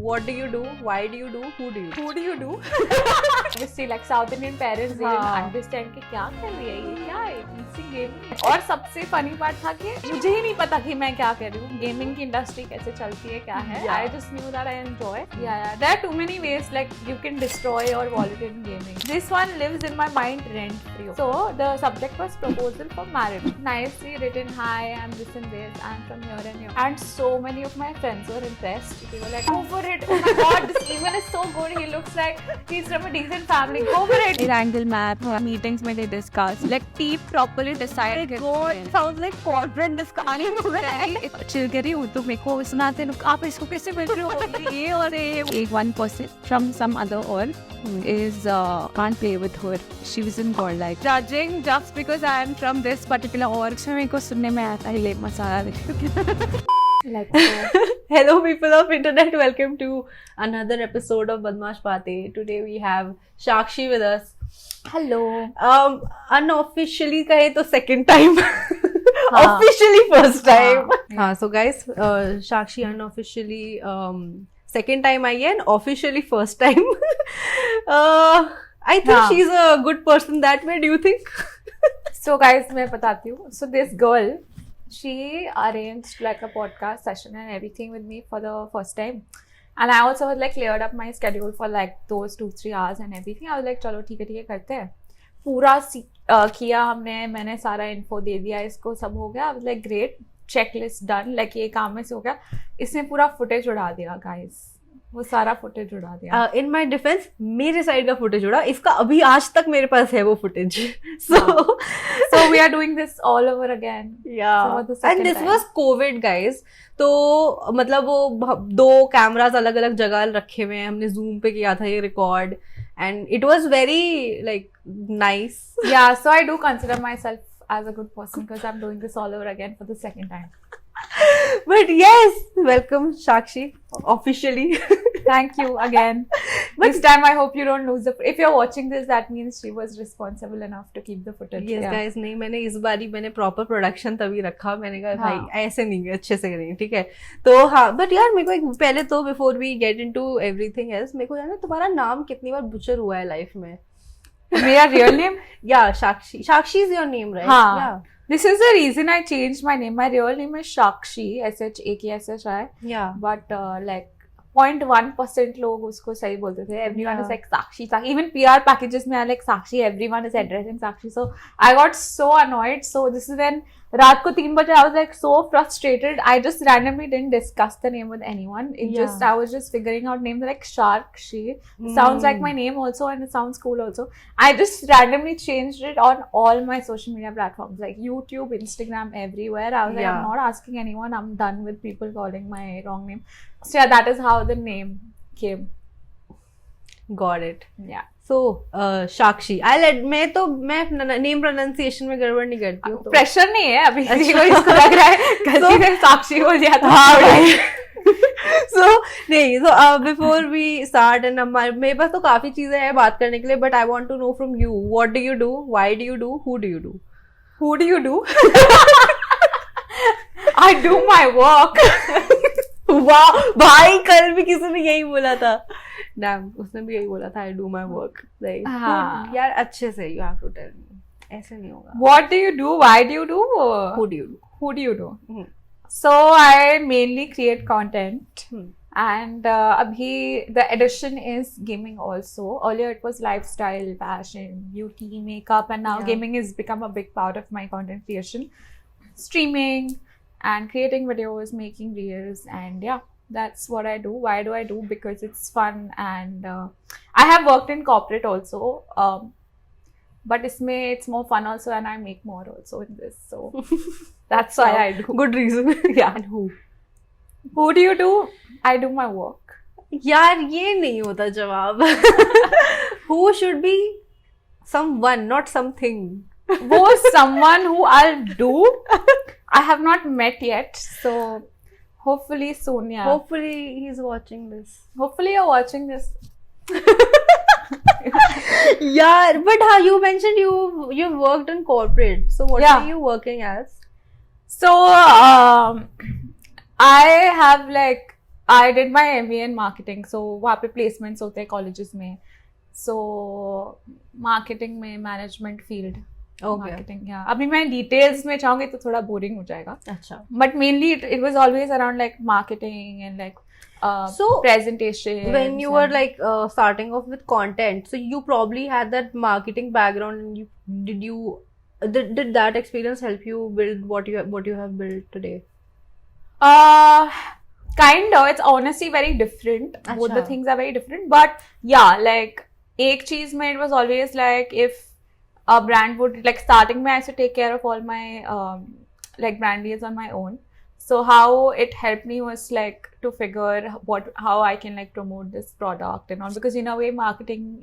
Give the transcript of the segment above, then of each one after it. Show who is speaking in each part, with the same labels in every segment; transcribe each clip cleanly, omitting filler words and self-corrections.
Speaker 1: What do you do? Why do you do? Who do you do?
Speaker 2: Who do you do? Obviously, like South Indian parents, they didn't understand कि क्या कर रही है ये, क्या है इसी गेमिंग. और सबसे फनी पार्ट था कि मुझे ही नहीं पता कि मैं क्या कर रही हूँ. गेमिंग की इंडस्ट्री कैसे चलती है, क्या है. I just knew that I enjoy. Yeah. There are too many ways like you can destroy your wallet in gaming. This one lives in my mind rent free. So the subject was proposal for marriage. Nicely written, hi, I'm this and this, I'm from here and here. And so many of my friends were impressed. They were like, go for it. Oh my god, this email is so good. He looks like he's from a decent family. Go for it.
Speaker 3: Angle map meetings में they discuss like team properly decide. God, sounds like corporate discussion हो रहा है. Chill करी हूँ तो मेरे को सुनाते लोग आप इसको कैसे मिल रहे हो ये और ये. एक one person from some other org is can't play with her. She was in God like judging just because I am from this particular org. So मेरे को सुनने में आता है ले मसाला.
Speaker 2: Like so.
Speaker 1: Hello people of internet, welcome to another episode of Badmaaash Baatein. Today we have Shakshi with us.
Speaker 2: Hello.
Speaker 1: Unofficially कहे तो second time. Officially first time. So guys, Shakshi unofficially second time आई है and officially first time. I think she's a good person that way. Do you think?
Speaker 2: So guys, मैं बताती हूँ. So this girl, she arranged like a podcast session and everything with me for the first time, and I also had like cleared up my schedule for like those 2-3 hours and everything. I was like चलो ठीक है करते हैं. पूरा किया हमने, मैंने सारा info दे दिया इसको, सब हो गया. I was like great, checklist done, like ये काम में से हो गया. इसने पूरा footage उड़ा दिया guys. वो सारा फुटेज उड़ा दिया.
Speaker 1: इन माई डिफेंस मेरे साइड का फुटेज उड़ा, इसका अभी आज तक मेरे पास है वो footage.
Speaker 2: So we are doing this all over again.
Speaker 1: Yeah. And this was COVID guys. तो मतलब वो 2 कैमरास अलग अलग जगह रखे हुए हैं, हमने जूम पे किया था ये record and it was very like nice.
Speaker 2: Yeah, so I do consider myself as a good person because I'm doing this all over again for the second time.
Speaker 1: But yes, welcome Shakshi officially.
Speaker 2: Thank you again. But this time I hope you don't lose the. If you're watching this, that means she was responsible enough to keep the footage.
Speaker 1: Yes, yeah. Guys, नहीं मैंने इस बारी मैंने proper production तभी रखा. मैंने कहा भाई ऐसे नहीं अच्छे से करेंगे, ठीक है. तो हाँ, but यार मेरे को एक पहले तो before we get into everything else, मेरे को यार तुम्हारा नाम कितनी बार butcher हुआ है life में.
Speaker 2: मेरा real name?
Speaker 1: Yeah, Shakshi. Shakshi is your name, right?
Speaker 2: हाँ.
Speaker 1: Yeah.
Speaker 2: This is the reason I changed my name. My real name is Shakshi, SHAKSHI.
Speaker 1: Yeah.
Speaker 2: But like 0.1% लोग उसको सही बोलते थे. Everyone is like Sakshi. Even PR packages में like Sakshi. Everyone is addressing Sakshi. So I got so annoyed. So this is when रात को 3 बजे I was like so frustrated. I just randomly didn't discuss the name with anyone. I was just figuring out names like Sharkshe. Sounds like my name also and it sounds cool also. I just randomly changed it on all my social media platforms like YouTube, Instagram, everywhere. I was like, I'm not asking anyone. I'm done with people calling my wrong name. So yeah, that is how the name came.
Speaker 1: Got it.
Speaker 2: Yeah.
Speaker 1: So Shakshi, मैं name pronunciation में गड़बड़ नहीं करती हूँ.
Speaker 2: Pressure नहीं है अभी किसी को इसको लग रहा है गलती से साक्षी बोल दिया था.
Speaker 1: So before we start and मेरे पास तो काफी चीजें हैं बात करने के लिए, but I want to know from you, what do you do, why do you do, who do you do?
Speaker 2: Who do you do? I do my work.
Speaker 1: वाह भाई, कल भी किसी ने यही बोला था. Damn, उसने भी यही बोला था, I do my work. Like, यार अच्छे से you have to tell me. ऐसे नहीं होगा.
Speaker 2: What do you do? Why do you do?
Speaker 1: Who do you do?
Speaker 2: Who do you do? So I mainly create content. And abhi the addition is gaming also. Earlier it was lifestyle, fashion, beauty, makeup, and now gaming has become a big part of my content creation. Streaming and creating videos, making reels, and yeah, that's what I do. Why do I do? Because it's fun, and I have worked in corporate also, but it's more fun also, and I make more also in this, so that's why I do.
Speaker 1: Good reason.
Speaker 2: Yeah.
Speaker 1: And
Speaker 2: who do you do? I do my work.
Speaker 1: यार ये नहीं होता जवाब. Who should be someone, not something.
Speaker 2: वो someone who I'll do. I have not met yet, so hopefully soon. Yeah.
Speaker 1: Hopefully he's watching this.
Speaker 2: Hopefully you're watching this.
Speaker 1: Yeah, but you mentioned you worked in corporate. So what are you working as?
Speaker 2: So I have like I did my MBA in marketing, so वहाँ पे placements होते हैं colleges में. So marketing में management field.
Speaker 1: Okay.
Speaker 2: Marketing, yeah. अभी मैं details में चाहूँगी तो थोड़ा boring हो जाएगा.
Speaker 1: अच्छा.
Speaker 2: But mainly it was always around like marketing and like
Speaker 1: so
Speaker 2: presentation.
Speaker 1: When you were like starting off with content, so you probably had that marketing background, and did that experience help you build what you have built today?
Speaker 2: Kind of. It's honestly very different.
Speaker 1: Achha.
Speaker 2: Both the things are very different. But yeah, like एक चीज में it was always like if a brand would like starting में I used to take care of all my like brand deals on my own. So how it helped me was like to figure how I can like promote this product and all, because in a way marketing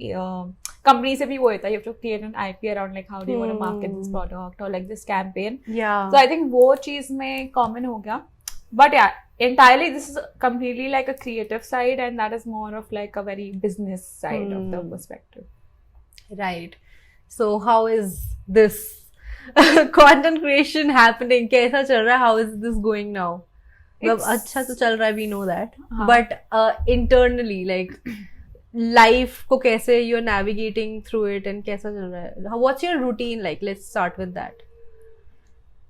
Speaker 2: company से भी वो होता है, you have to create an IP around like how do you want to market this product or like this campaign.
Speaker 1: Yeah.
Speaker 2: So I think वो चीज में common हो गया. But yeah, entirely this is completely like a creative side, and that is more of like a very business side of the perspective.
Speaker 1: Right. So how is this content creation happening? कैसा चल रहा है? How is this going now? मतलब अच्छा तो चल रहा है, we know that. But internally, like life को कैसे you're navigating through it and कैसा चल रहा है? What's your routine like? Let's start with that.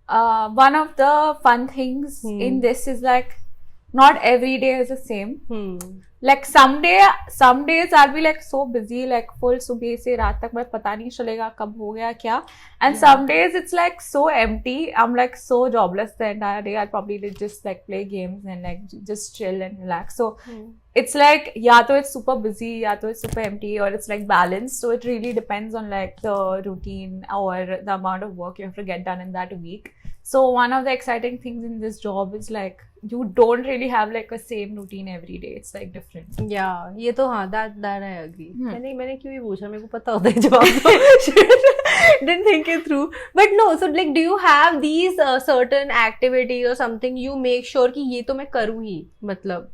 Speaker 2: One of the fun things in this is like not every day is the same. Like some days I'll be like so busy, like full सुबह से रात तक मैं पता नहीं चलेगा कब हो गया क्या. And some days it's like so empty. I'm like so jobless the entire day. I'll probably just like play games and like just chill and relax. So it's like या तो it's super busy, या तो it's super empty, or it's like balanced. So it really depends on like the routine or the amount of work you have to get done in that week. So one of the exciting things in this job is like you don't really have like a same routine every day. It's like different.
Speaker 1: Yeah, ये तो हाँ, that I agree. मैंने क्यों ही पूछा, मेरे को पता होता है जवाब. Didn't think it through. But no, so like do you have these certain activities or something you make sure कि ये तो मैं करूँ ही, मतलब?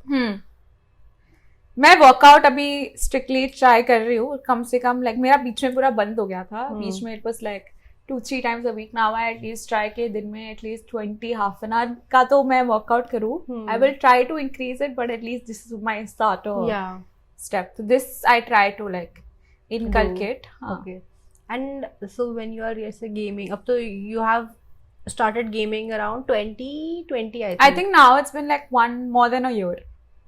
Speaker 2: मैं वर्कआउट अभी स्ट्रिक्टली ट्राई कर रही हूँ कम से कम. लाइक मेरा बीच में पूरा बंद हो गया था. बीच में it was like 2-3 times a week. Now I at least try के दिन में at least 20 half an hour का तो मैं वर्कआउट करूँ. I will try to increase it, but at least this is my starter step. So this I try to like inculcate.
Speaker 1: Okay. And so when you are gaming, up to you have started gaming around 2020, I think.
Speaker 2: I think now it's been like more than a year.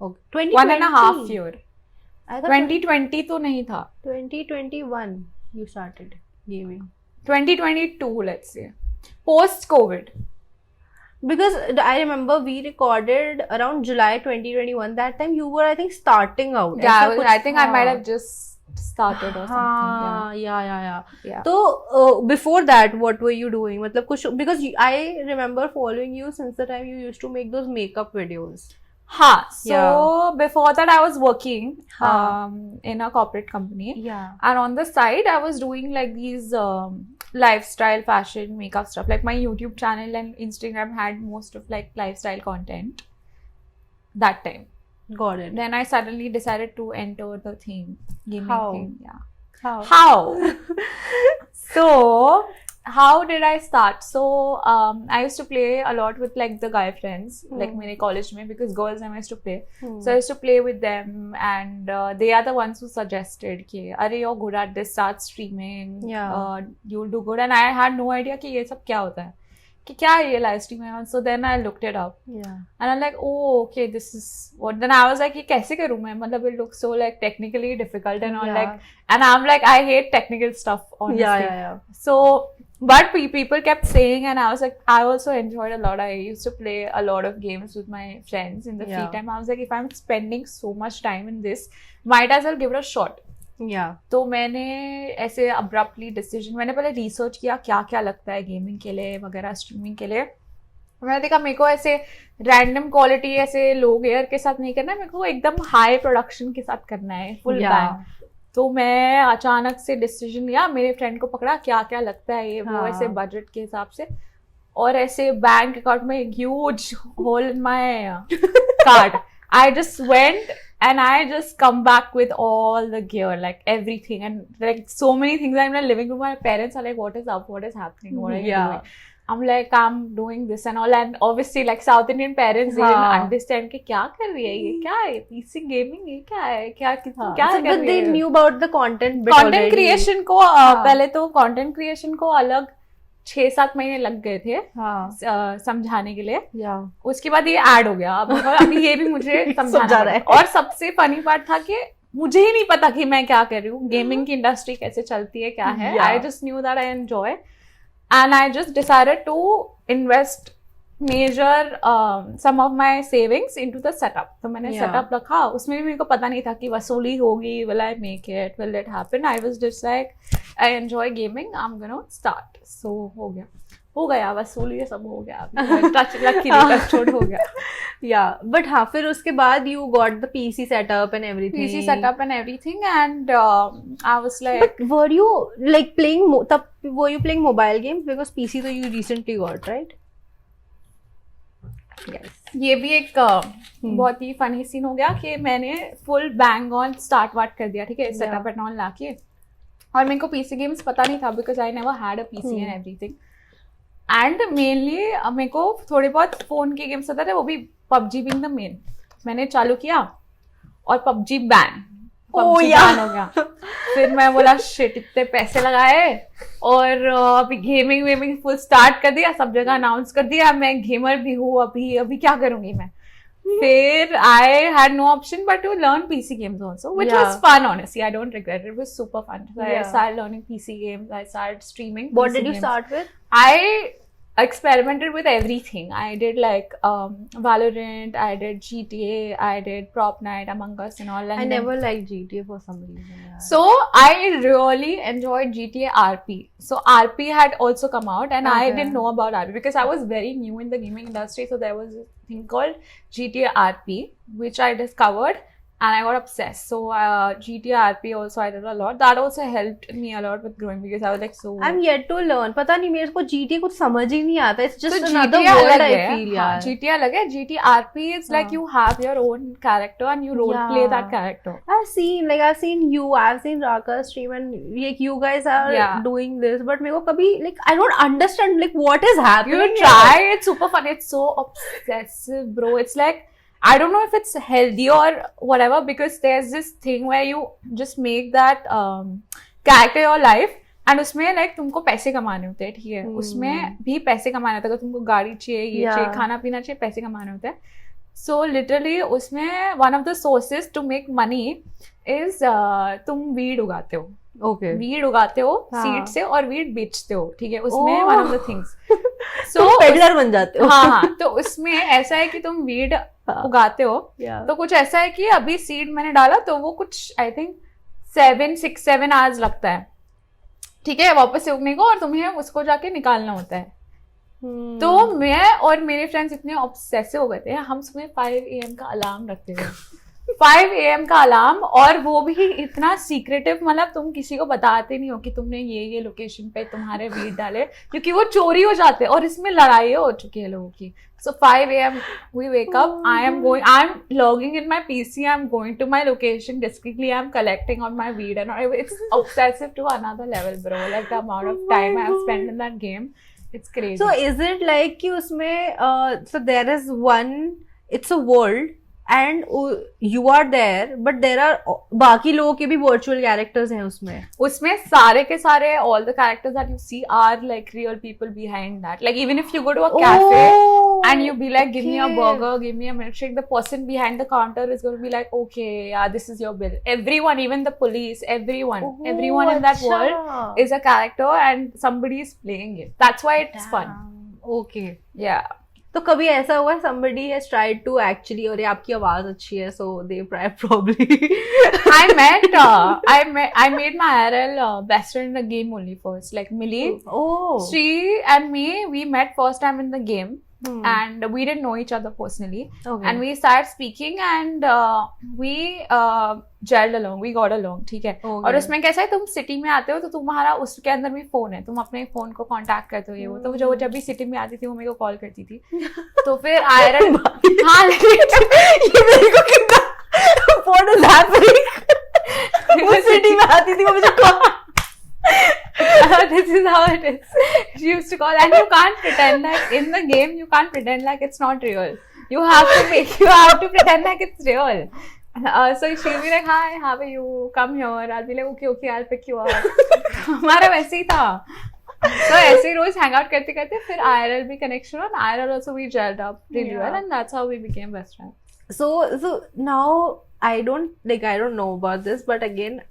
Speaker 1: Okay. 2020.
Speaker 2: 1.5 year.
Speaker 1: I thought
Speaker 2: 2020 तो नहीं था.
Speaker 1: 2021 you started gaming.
Speaker 2: 2022, let's say, post-COVID.
Speaker 1: Because I remember we recorded around July 2021. That time you were, I think, starting out.
Speaker 2: Yeah, I think I might have just started or something.
Speaker 1: Yeah. So before that, what were you doing? मतलब कुछ, because I remember following you since the time you used to make those makeup videos.
Speaker 2: So before that I was working in a corporate company.
Speaker 1: Yeah.
Speaker 2: And on the side I was doing like these lifestyle, fashion, makeup stuff. Like my YouTube channel and Instagram had most of like lifestyle content that time.
Speaker 1: Got it.
Speaker 2: Then I suddenly decided to enter the thing, gaming thing. Yeah. How? So how did I start? So I used to play a lot with like the guy friends, like मेरे college में, because girls I used to play. So I used to play with them, and they are the ones who suggested कि अरे you're good at this, start streaming. You'll do good. And I had no idea कि ये सब क्या होता है, कि क्या है ये live streaming. So then I looked it up. And I'm like, oh, okay, this is what. Then I was like, ये कैसे करूँ मैं? मतलब it looks so like technically difficult and all like. And I'm like, I hate technical stuff honestly. So. But people kept saying, and I was like, I also enjoyed a lot. I used to play a lot of games with my friends in the free time. I was like, if I'm spending so much time in this, might as well give it a shot. तो मैंने ऐसे abruptly decision, मैंने पहले research किया क्या क्या लगता है गेमिंग के लिए वगैरह, स्ट्रीमिंग के लिए. मैंने देखा मेरे को ऐसे रैंडम क्वालिटी ऐसे लो गेयर के साथ नहीं करना है, मेरे को एकदम हाई प्रोडक्शन के साथ करना है, फुल बैंग. तो मैं अचानक से डिसीजन लिया, मेरे फ्रेंड को पकड़ा क्या क्या लगता है ये वो ऐसे बजट के हिसाब से, और ऐसे बैंक अकाउंट में huge hole in my card. I just went and I just come back with all the gear, like everything, and like so many things. I'm like living with my parents are like, what is up, what is happening, what are you doing? I'm like, I'm doing this and all, and obviously like South Indian parents, they didn't understand कि क्या कर रही है ये, क्या है PC gaming, ये क्या है, क्या क्या कर रही है.
Speaker 1: But they knew about the content bit
Speaker 2: content
Speaker 1: already.
Speaker 2: creation को पहले तो content creation को अलग 6-7 महीने लग गए थे समझाने के लिए. उसके बाद ये ऐड हो गया, अब अभी ये भी मुझे समझा रहा है. और सबसे फनी पार्ट था कि मुझे ही नहीं पता कि मैं क्या कर रही हूँ, गेमिंग की इंडस्ट्री कैसे चलती है, क्या है. I just knew that I enjoy. And I just decided to invest major some of my savings into the setup. तो मैंने setup रखा, उसमें भी मेरे को पता नहीं था कि वसूली होगी, will I make it, will it happen. I was just like, I enjoy gaming, I'm gonna start. So हो गया वसूली, ये सब हो गया, टच हो गया.
Speaker 1: Yeah, but हाँ फिर उसके बाद you got the PC setup and everything.
Speaker 2: PC setup and everything, and I was like.
Speaker 1: But were you like playing were you playing mobile games, because PC तो you recently got, right?
Speaker 2: Yes. ये भी एक बहुत ही funny scene हो गया कि मैंने full bang on start वाट कर दिया, ठीक है, सेटअप एंड ऑल लाके. और मेरे को PC गेम्स पता नहीं था, because I never had a PC and everything. And mainly मेरे को थोड़े बहुत फोन के गेम्स होते थे, वो भी PUBG बीइंग द मेन. मैंने चालू किया और PUBG बैन हो गया. फिर मैं बोला शिट, इतने पैसे लगाए और अभी गेमिंग फुल स्टार्ट कर दिया, सब जगह अनाउंस कर दिया, मैं गेमर भी हूँ, अभी क्या करूंगी मैं. फिर I had no option but to learn PC games also, which was fun, honestly. I don't regret it. It was super fun. So I started learning PC games. I started streaming.
Speaker 1: What did you start with?
Speaker 2: I experimented with everything. I did like Valorant, I did GTA, I did Prop Night, Among Us and all. And
Speaker 1: I never liked GTA for some reason.
Speaker 2: So I really enjoyed GTA RP. So RP had also come out, and I didn't know about RP because I was very new in the gaming industry. So there was a thing called GTA RP, which I discovered. And I got obsessed. So GTA RP also I did a lot. That also helped me a lot with growing because I was like so.
Speaker 1: I'm yet to learn. पता नहीं मेरे को GTA कुछ समझ ही नहीं आता. It's just another world I feel.
Speaker 2: हाँ, GTA अलग है. GTA RP is like you have your own character and you role play that character.
Speaker 1: I've seen you. I've seen Raka stream and like you guys are doing this. But मेरे को कभी like I don't understand like what is happening.
Speaker 2: You try. It's super fun. It's so obsessive, bro. It's like. I don't know if it's healthy or whatever, because there's this thing where you just make that character your life, and उसमें like तुमको पैसे कमाने होते हैं, ठीक है, उसमें भी पैसे कमाने होते हैं. अगर तुमको गाड़ी चाहिए, ये चाहिए, खाना पीना चाहिए, पैसे कमाने होते हैं. So literally उसमें one of the sources to make money is तुम weed उगाते हो.
Speaker 1: Okay.
Speaker 2: वीड उगाते हो सीड से और वीड बेचते हो, ठीक है, उसमें one of the things. So
Speaker 1: peddler बन जाते हो.
Speaker 2: हाँ, तो उसमें ऐसा है कि तुम वीड उगाते हो, तो कुछ ऐसा है कि अभी सीड मैंने डाला तो वो कुछ आई थिंक 6-7 आवर्स लगता है, ठीक है, वापस से उगने को, और तुम्हें उसको जाके निकालना होता है. तो मैं और मेरे फ्रेंड्स इतने ऑब्सेसिव हो गए थे, हम सुबह 5 AM का अलार्म रखते थे. 5 AM का अलार्म, और वो भी इतना सीक्रेटिव, मतलब तुम किसी को बताते नहीं हो कि तुमने ये लोकेशन पे तुम्हारे वीड डाले, क्योंकि वो चोरी हो जाते हैं और इसमें लड़ाई हो चुकी है लोगों की. So 5 AM we wake up, I'm logging in my PC, I'm going to my location discreetly, I'm collecting on my weed, and it's obsessive to another level, bro. Like the amount of time I have spent in that game, it's crazy.
Speaker 1: So is it like कि उसमें so there is one, it's a world and you are there, but there are बाकी लोगों के भी virtual characters हैं उसमें
Speaker 2: सारे के सारे all the characters that you see are like real people behind that. Like even if you go to a cafe and you be like, give me a burger, give me a milkshake, the person behind the counter is going to be like, okay, yeah, this is your bill. Everyone, even the police, everyone in that world is a character and somebody is playing it. That's why it's fun.
Speaker 1: Okay.
Speaker 2: Yeah.
Speaker 1: तो कभी ऐसा हुआ somebody has tried to actually, अरे आपकी आवाज अच्छी है, so they probably
Speaker 2: I made my IRL best friend in the game only first, like Millie. She and me, we met first time in the game. And we didn't know each other personally. And we started speaking and we gelled along, we got along, ठीक है. और उसमें कैसा है, तुम city में आते हो तो तुम्हारा उसके अंदर भी फोन है, तुम अपने फोन को कांटेक्ट करते हो, ये वो. तो जब भी सिटी में आती थी वो मेरे को कॉल करती थी. तो फिर आयरन हाँ ये मेरे को कितना
Speaker 1: फोन हैपनिंग वो सिटी में आती थी वो मुझे call
Speaker 2: this is how it is. She used to call, and you can't pretend like in the game you can't pretend like it's not real. You have to pretend like it's real. So she'll be like, hi, how are you? Come here. I'll be like, okay, I'll pick you up. हमारा वैसे ही था. So ऐसे ही रोज hang out करते करते फिर IRL भी connection और IRL also we gelled up really well, and that's how we became best friends.
Speaker 1: So now I don't know about this, but again,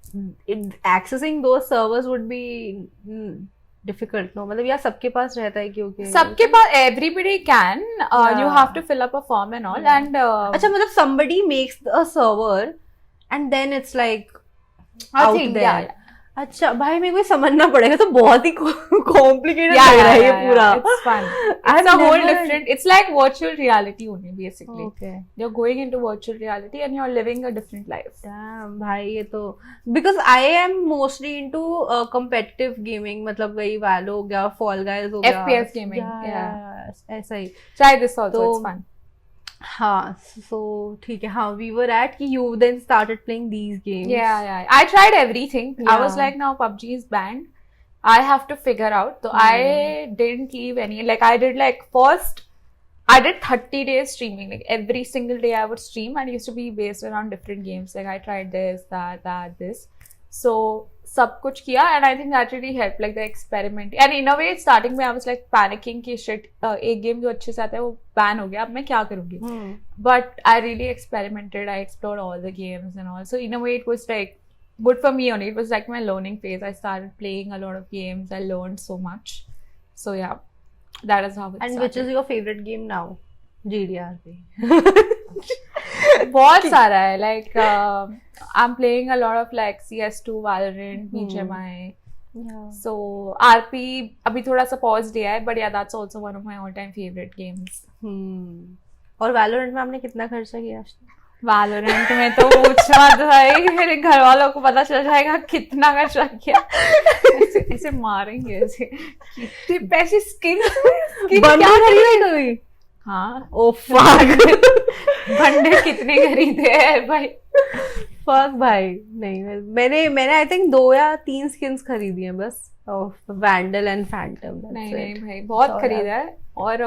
Speaker 1: accessing those servers would be difficult. No, मतलब यार सबके पास रहता है क्योंकि
Speaker 2: सबके पास everybody can. You have to fill up a form and all. And
Speaker 1: अच्छा मतलब somebody makes a server and then it's like
Speaker 2: I
Speaker 1: out
Speaker 2: think,
Speaker 1: there.
Speaker 2: yeah.
Speaker 1: अच्छा भाई मेरे को समझना पड़ेगा, तो बहुत ही कॉम्प्लिकेटेड लग रहा है ये पूरा.
Speaker 2: It's fun. It's a whole different. It's like virtual reality only basically.
Speaker 1: Okay.
Speaker 2: You're going into virtual reality and you're living a different life.
Speaker 1: Damn भाई ये तो because I am mostly into competitive gaming, मतलब वही Valo हो गया, Fall Guys हो गया,
Speaker 2: FPS gaming.
Speaker 1: Yeah. ऐसा ही.
Speaker 2: Try this also.
Speaker 1: तो,
Speaker 2: it's fun.
Speaker 1: हाँ, so ठीक है. हाँ, we were at कि you then started playing these games.
Speaker 2: Yeah. I tried everything. I was
Speaker 1: Yeah.
Speaker 2: like, now PUBG is banned. I have to figure out. So I didn't leave any. Like I did like first, I did 30 days streaming. Like every single day I would stream, and it used to be based around different games. Like I tried this, that, this. So सब कुछ किया, and I think that really helped, like the experiment. And in a way, starting में I was like panicking कि shit, एक game जो अच्छे से आता है वो ban हो गया, अब मैं क्या करूँगी? But I really experimented. I explored all the games and all. So in a way, it was like good for me only. It was like my learning phase. I started playing a lot of games. I learned so much. So yeah, that is how it started.
Speaker 1: And which is your favorite game now? GDRP.
Speaker 2: बहुत सारा है. Like I'm playing a lot of like CS2, Valorant, BGMI.
Speaker 1: Yeah.
Speaker 2: So RP अभी थोड़ा सा pause दिया है, but yeah, that's also one of my all-time favorite games.
Speaker 1: और Valorant में आपने कितना खर्चा किया?
Speaker 2: Valorant में तो पूछ मत भाई, मेरे घर वालों को पता चल जाएगा कितना खर्चा किया. ऐसे मारेंगे ऐसे. कितने पैसे skins
Speaker 1: बंडल खरीदे कभी?
Speaker 2: हाँ.
Speaker 1: Oh fuck.
Speaker 2: बंडल कितने खरीदे हैं भाई?
Speaker 1: फक भाई नहीं, मैंने आई थिंक 2 या 3 स्किन्स खरीदी हैं बस, वैंडल एंड फैंटम.
Speaker 2: नहीं भाई बहुत खरीदा है. और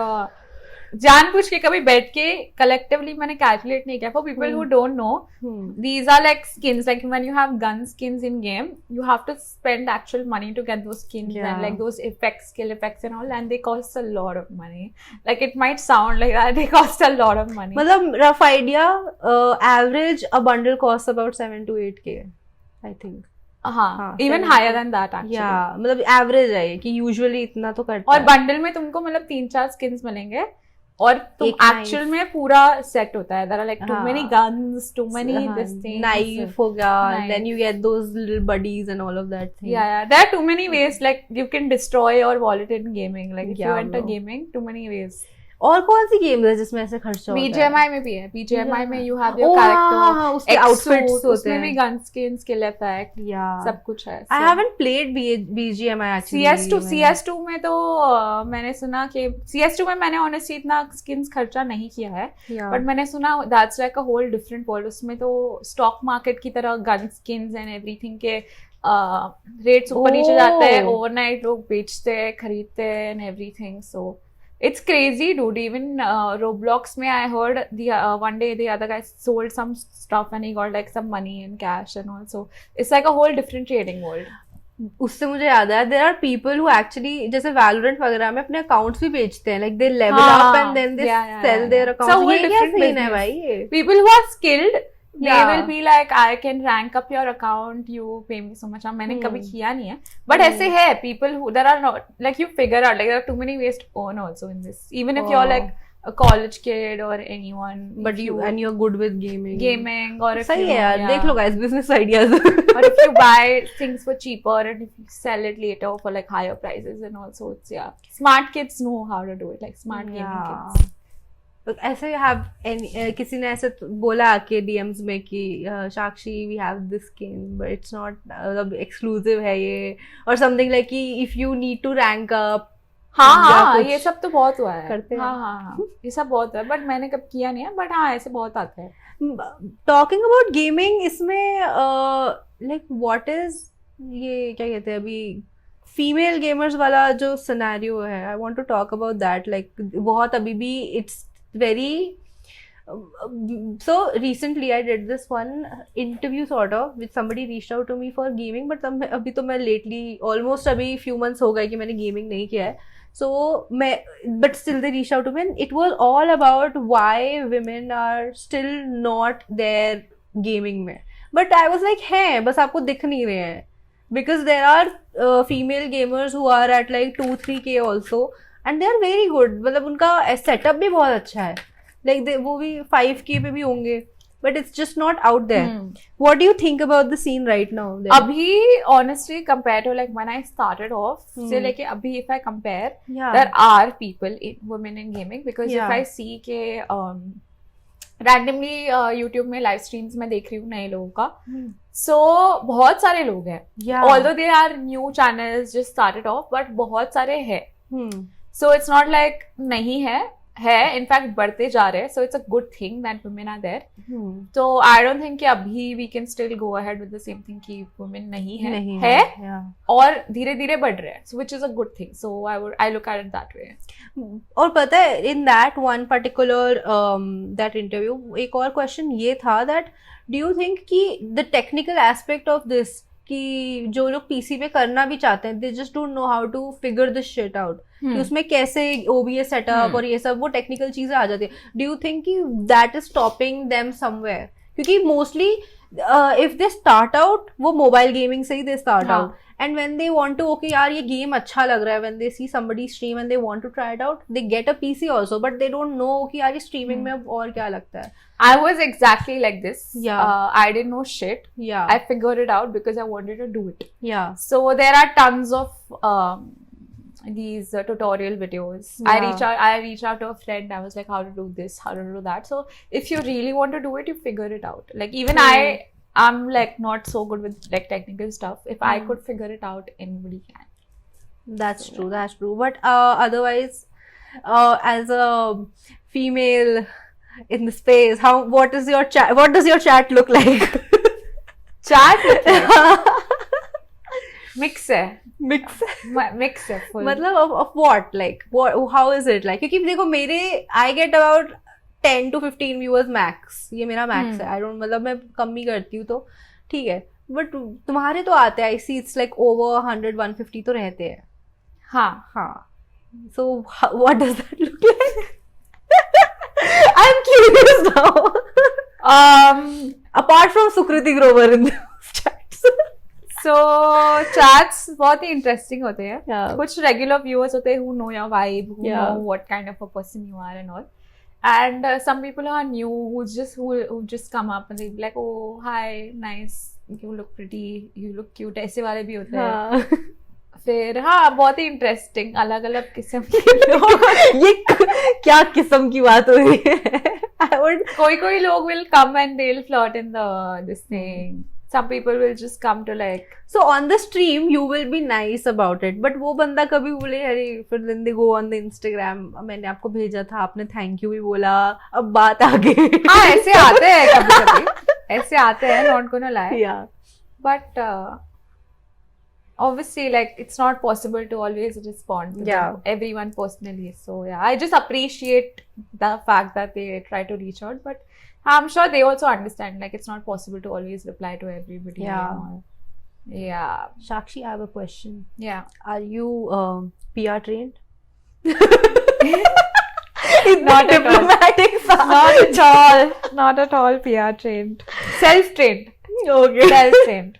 Speaker 2: जानबूझ के कभी बैठ के कलेक्टिवली मैंने कैलकुलेट नहीं किया. For people who don't know, these are like skins. Like when you have gun skins in game, you have to spend actual money to get those skins.
Speaker 1: Yeah.
Speaker 2: And like those effects, skill effects and all, and they cost a lot of money. Like it might sound like that, they cost a lot of money.
Speaker 1: मतलब rough idea, average a bundle costs about 7 to 8K, I think.
Speaker 2: हाँ, even higher than that actually.
Speaker 1: Yeah, मतलब average है ये कि usually इतना तो करता
Speaker 2: और
Speaker 1: है.
Speaker 2: बंडल में तुमको मतलब 3-4 skins मिलेंगे, और तुम एक्चुअल में पूरा सेट होता है. there are like too many guns, too many this thing,
Speaker 1: knife हो गया, and then you get those little buddies and all of that thing.
Speaker 2: Yeah, there are too many ways. Like you can destroy your wallet in gaming. Like if you
Speaker 1: Yeah,
Speaker 2: enter
Speaker 1: bro.
Speaker 2: gaming, too many ways.
Speaker 1: और कौन सी game है जिसमें ऐसे खर्चा होता है?
Speaker 2: BGMI में भी है. BGMI में you have your
Speaker 1: Oh,
Speaker 2: character,
Speaker 1: हाँ, उसके outfits होते
Speaker 2: उसमें
Speaker 1: हैं.
Speaker 2: भी gun skin, skill effect,
Speaker 1: Yeah.
Speaker 2: सब कुछ है.
Speaker 1: I haven't played BGMI actually.
Speaker 2: CS2 में तो मैंने सुना कि CS2 में मैंने honestly इतना skins खर्चा नहीं किया है.
Speaker 1: Yeah.
Speaker 2: But मैंने सुना that's like a whole different world. उसमें तो stock market की तरह gun skins and everything के rates ऊपर नीचे जाते हैं. Overnight लोग बेचते हैं, खरीदते हैं and everything. So it's crazy, dude. Even Roblox में I heard the one day the other guy sold some stuff and he got like some money and cash and all. So it's like a whole different trading world.
Speaker 1: उससे मुझे याद आया, there are people who actually जैसे Valorant वगैरह में अपने accounts भी बेचते हैं, like they level up and then they sell their accounts.
Speaker 2: So
Speaker 1: ये क्या scene है भाई ये?
Speaker 2: People who are skilled, they
Speaker 1: Yeah.
Speaker 2: will be like, I can rank up your account, you pay me so much. मैंने कभी किया नहीं है, but ऐसे है people who there are not, like you figure out, like there are too many ways to earn also in this. Even if you're like a college kid or anyone,
Speaker 1: But and you're good with gaming
Speaker 2: or if
Speaker 1: सही
Speaker 2: you
Speaker 1: है यार. देख लो guys, business ideas.
Speaker 2: or if you buy things for cheaper and if you sell it later for like higher prices and all. So it's smart kids know how to do it, like smart gaming kids.
Speaker 1: ऐसे have किसी ने ऐसे बोला आके DMs में कि साक्षी we have this skin but it's not मतलब exclusive है ये, और something like कि if you need to rank up.
Speaker 2: हाँ, ये सब तो बहुत हुआ है.
Speaker 1: करते हैं.
Speaker 2: हाँ, ये सब बहुत है, बट मैंने कब किया नहीं है, बट हाँ ऐसे बहुत आता है.
Speaker 1: Talking about gaming, इसमें like what is ये क्या कहते हैं अभी फीमेल गेमर्स वाला जो सिनेरियो है, I want to talk about that. Like बहुत अभी भी it's very. So recently I did this one interview sort of with somebody reached out to me for gaming, but अभी तो मैं lately almost अभी few months हो गए कि मैंने gaming नहीं किया है. So but still they reached out to me and it was all about why women are still not there gaming में. But I was like है बस आपको दिख नहीं रहे हैं, because there are female gamers who are at like 2-3K also and they are very good. मतलब उनका setup भी बहुत अच्छा है. Like वो भी 5K पे भी होंगे, but it's just not out there. What do you think about the scene right now there?
Speaker 2: Abhi, honestly, compared to like when I started off, say like abhi if I compare, there are people, women in gaming, because if I see के randomly YouTube में live streams में देख रही हूँ नए लोगों का, so बहुत सारे लोग हैं. Although they are new channels, just started off, but बहुत सारे हैं. So it's not like नहीं है, इनफैक्ट बढ़ते जा रहे हैं. So it's a good thing that women are there. तो आई डोंट थिंक कि अभी we can still go ahead with the same thing कि वुमेन नहीं है और धीरे धीरे बढ़ रहे हैं, so which is a good thing. So I look at it that way.
Speaker 1: और पता है in that one particular that interview एक और क्वेश्चन ये था दैट डू यू थिंक कि the technical aspect of this कि जो लोग पीसी पे करना भी चाहते हैं, they just don't know how to figure this shit out कि उसमें कैसे OBS सेटअप और ये सब वो टेक्निकल चीजें आ जाती है. डू यू थिंक कि that is stopping them somewhere? क्योंकि mostly if they start out वो मोबाइल गेमिंग से ही they start out, and when they want to okay यार ये गेम अच्छा लग रहा है, when they see somebody stream and they want to try it out, they get a PC also, but they don't know कि यार ये streaming में अब और क्या लगता है.
Speaker 2: I was exactly like this. I didn't know shit. I figured it out because I wanted to do it. So there are tons of these tutorial videos. I reach out to a friend. I was like, how to do this, how to do that. So if you really want to do it, you figure it out. Like even I'm like not so good with like technical stuff. If I could figure it out, anybody can.
Speaker 1: That's true. That's true. But otherwise, as a female in the space, what does your chat look like?
Speaker 2: Chat mix है full.
Speaker 1: मतलब of what, like how is it like? क्योंकि देखो मेरे I get about 10 to 15 viewers max. ये मेरा max है. I don't, मतलब मैं कम ही करती हूँ तो ठीक है, but तुम्हारे तो आते हैं. I see it's like over 100-150 तो रहते हैं. हाँ. So what does that look like? I'm curious now. Apart from Sukriti Grover in the chats.
Speaker 2: So chats बहुत ही interesting होते हैं. कुछ regular viewers होते हैं who know your vibe, who know what kind of a person you are and all. And some people are new who just come up and they be like, oh hi, nice, you look pretty, you look cute. ऐसे वाले भी होते हैं. फिर बहुत ही interesting अलग अलग किस्म के लोग.
Speaker 1: ये क्या किस्म की बात हो रही है?
Speaker 2: कोई लोग will come and they'll flirt in this thing. Some people will just come to like.
Speaker 1: So on the stream you will be nice about it, but वो बंदा कभी बोले अरे फिर then they go on the Instagram, मैंने आपको भेजा था, आपने thank you भी बोला, अब बात आगे.
Speaker 2: ऐसे आते हैं कभी ऐसे आते हैं, not gonna lie. But obviously like it's not possible to always respond to everyone personally, so I just appreciate the fact that they try to reach out, but I'm sure they also understand like it's not possible to always reply to everybody.
Speaker 1: Shakshi, I have a question. Are you PR trained?
Speaker 2: Not diplomatic. Not at all PR trained. Self-trained.
Speaker 1: Okay.
Speaker 2: Self-trained.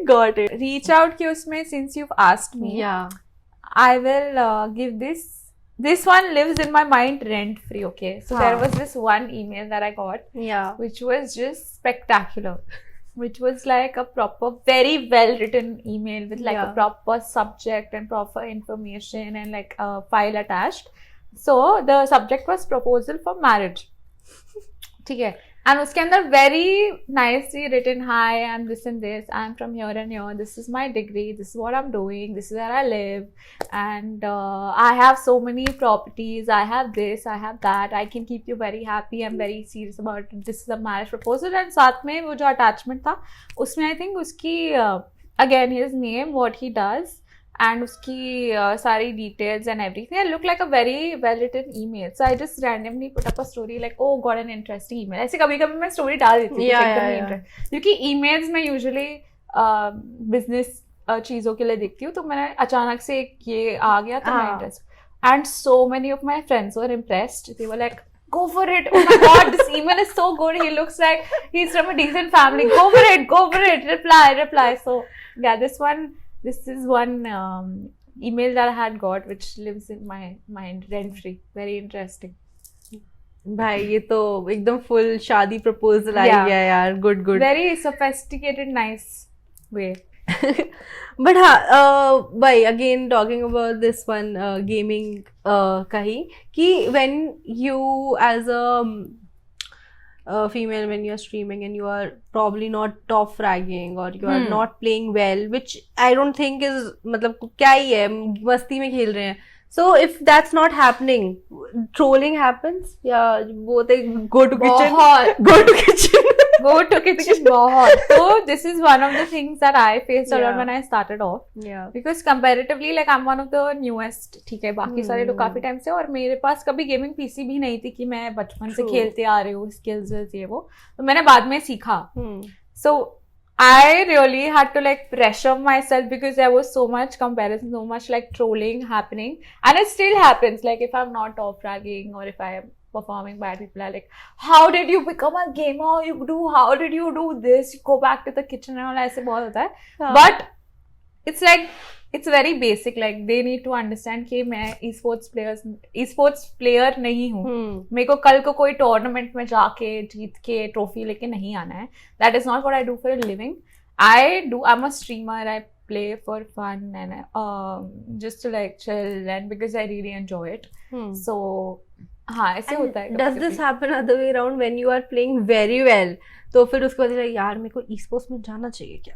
Speaker 1: Got it.
Speaker 2: Reach out ki usme, since you've asked me. I will give this one lives in my mind rent free. Okay, so there was this one email that I got, which was just spectacular, which was like a proper, very well written email with like a proper subject and proper information and like a file attached. So the subject was proposal for marriage. ठीक है. And उसके अंदर very nicely written, hi, I'm this and this, I'm from here and here, this is my degree, this is what I'm doing, this is where I live, and I have so many properties, I have this, I have that, I can keep you very happy, I'm very serious about it, this is a marriage proposal. And साथ में वो जो attachment था उसमें I think उसकी again his name, what he does, and उसकी सारी details and everything. It looked like a very well written email. So I just randomly put up a story like, oh, got an interesting email. ऐसे कभी-कभी मैं story डाल देती हूँ एकदम interest. क्योंकि emails में usually business चीजों के लिए देखती हूँ, तो मैंने अचानक से ये आ गया तो मैं interest. And so many of my friends were impressed. They were like, go for it. Oh my God, this email is so good. He looks like he's from a decent family. Go for it. Go for it. Reply. So yeah, this is one email that I had got, which lives in my mind rent free. Very interesting.
Speaker 1: भाई ये तो एकदम full शादी proposal आ गया यार. Good.
Speaker 2: Very sophisticated, nice way.
Speaker 1: But हाँ, भाई again talking about this one gaming का ही कि when you as a female, when you are streaming and you are probably not top fragging or you are not playing well, which I don't think is मतलब क्या ही है, मस्ती में खेल रहे हैं. So if that's not happening, trolling happens. Yeah, both go to kitchen.
Speaker 2: बहुत. So this is one of the things that I faced a lot when I started off.
Speaker 1: Yeah.
Speaker 2: Because comparatively, like I'm one of the newest. ठीक है, बाकी सारे लोग काफी time से, और मेरे पास कभी गेमिंग पीसी भी नहीं थी कि मैं बचपन से खेलते आ रही हूँ, स्किल्स ये वो, तो मैंने बाद में सीखा. So I really had to like pressure myself because there was so much comparison, so much like trolling happening, and it still happens. Like if I'm not top fragging or if I am performing bad, people are like, how did you become a gamer? How did you do this? You go back to the kitchen and all. ऐसे बहुत होता है. But it's like, it's very basic. Like they need to understand कि मैं esports player नहीं हूँ. मेरे को कल को कोई tournament में जाके जीत के trophy लेके नहीं आना है. That is not what I do for a living. I'm a streamer. I play for fun and just to like chill and because I really enjoy it. So हाँ, ऐसे होता है.
Speaker 1: Does this happen other way around when you are playing very well? तो फिर उसके बाद यार मेरे को esports में जाना चाहिए क्या?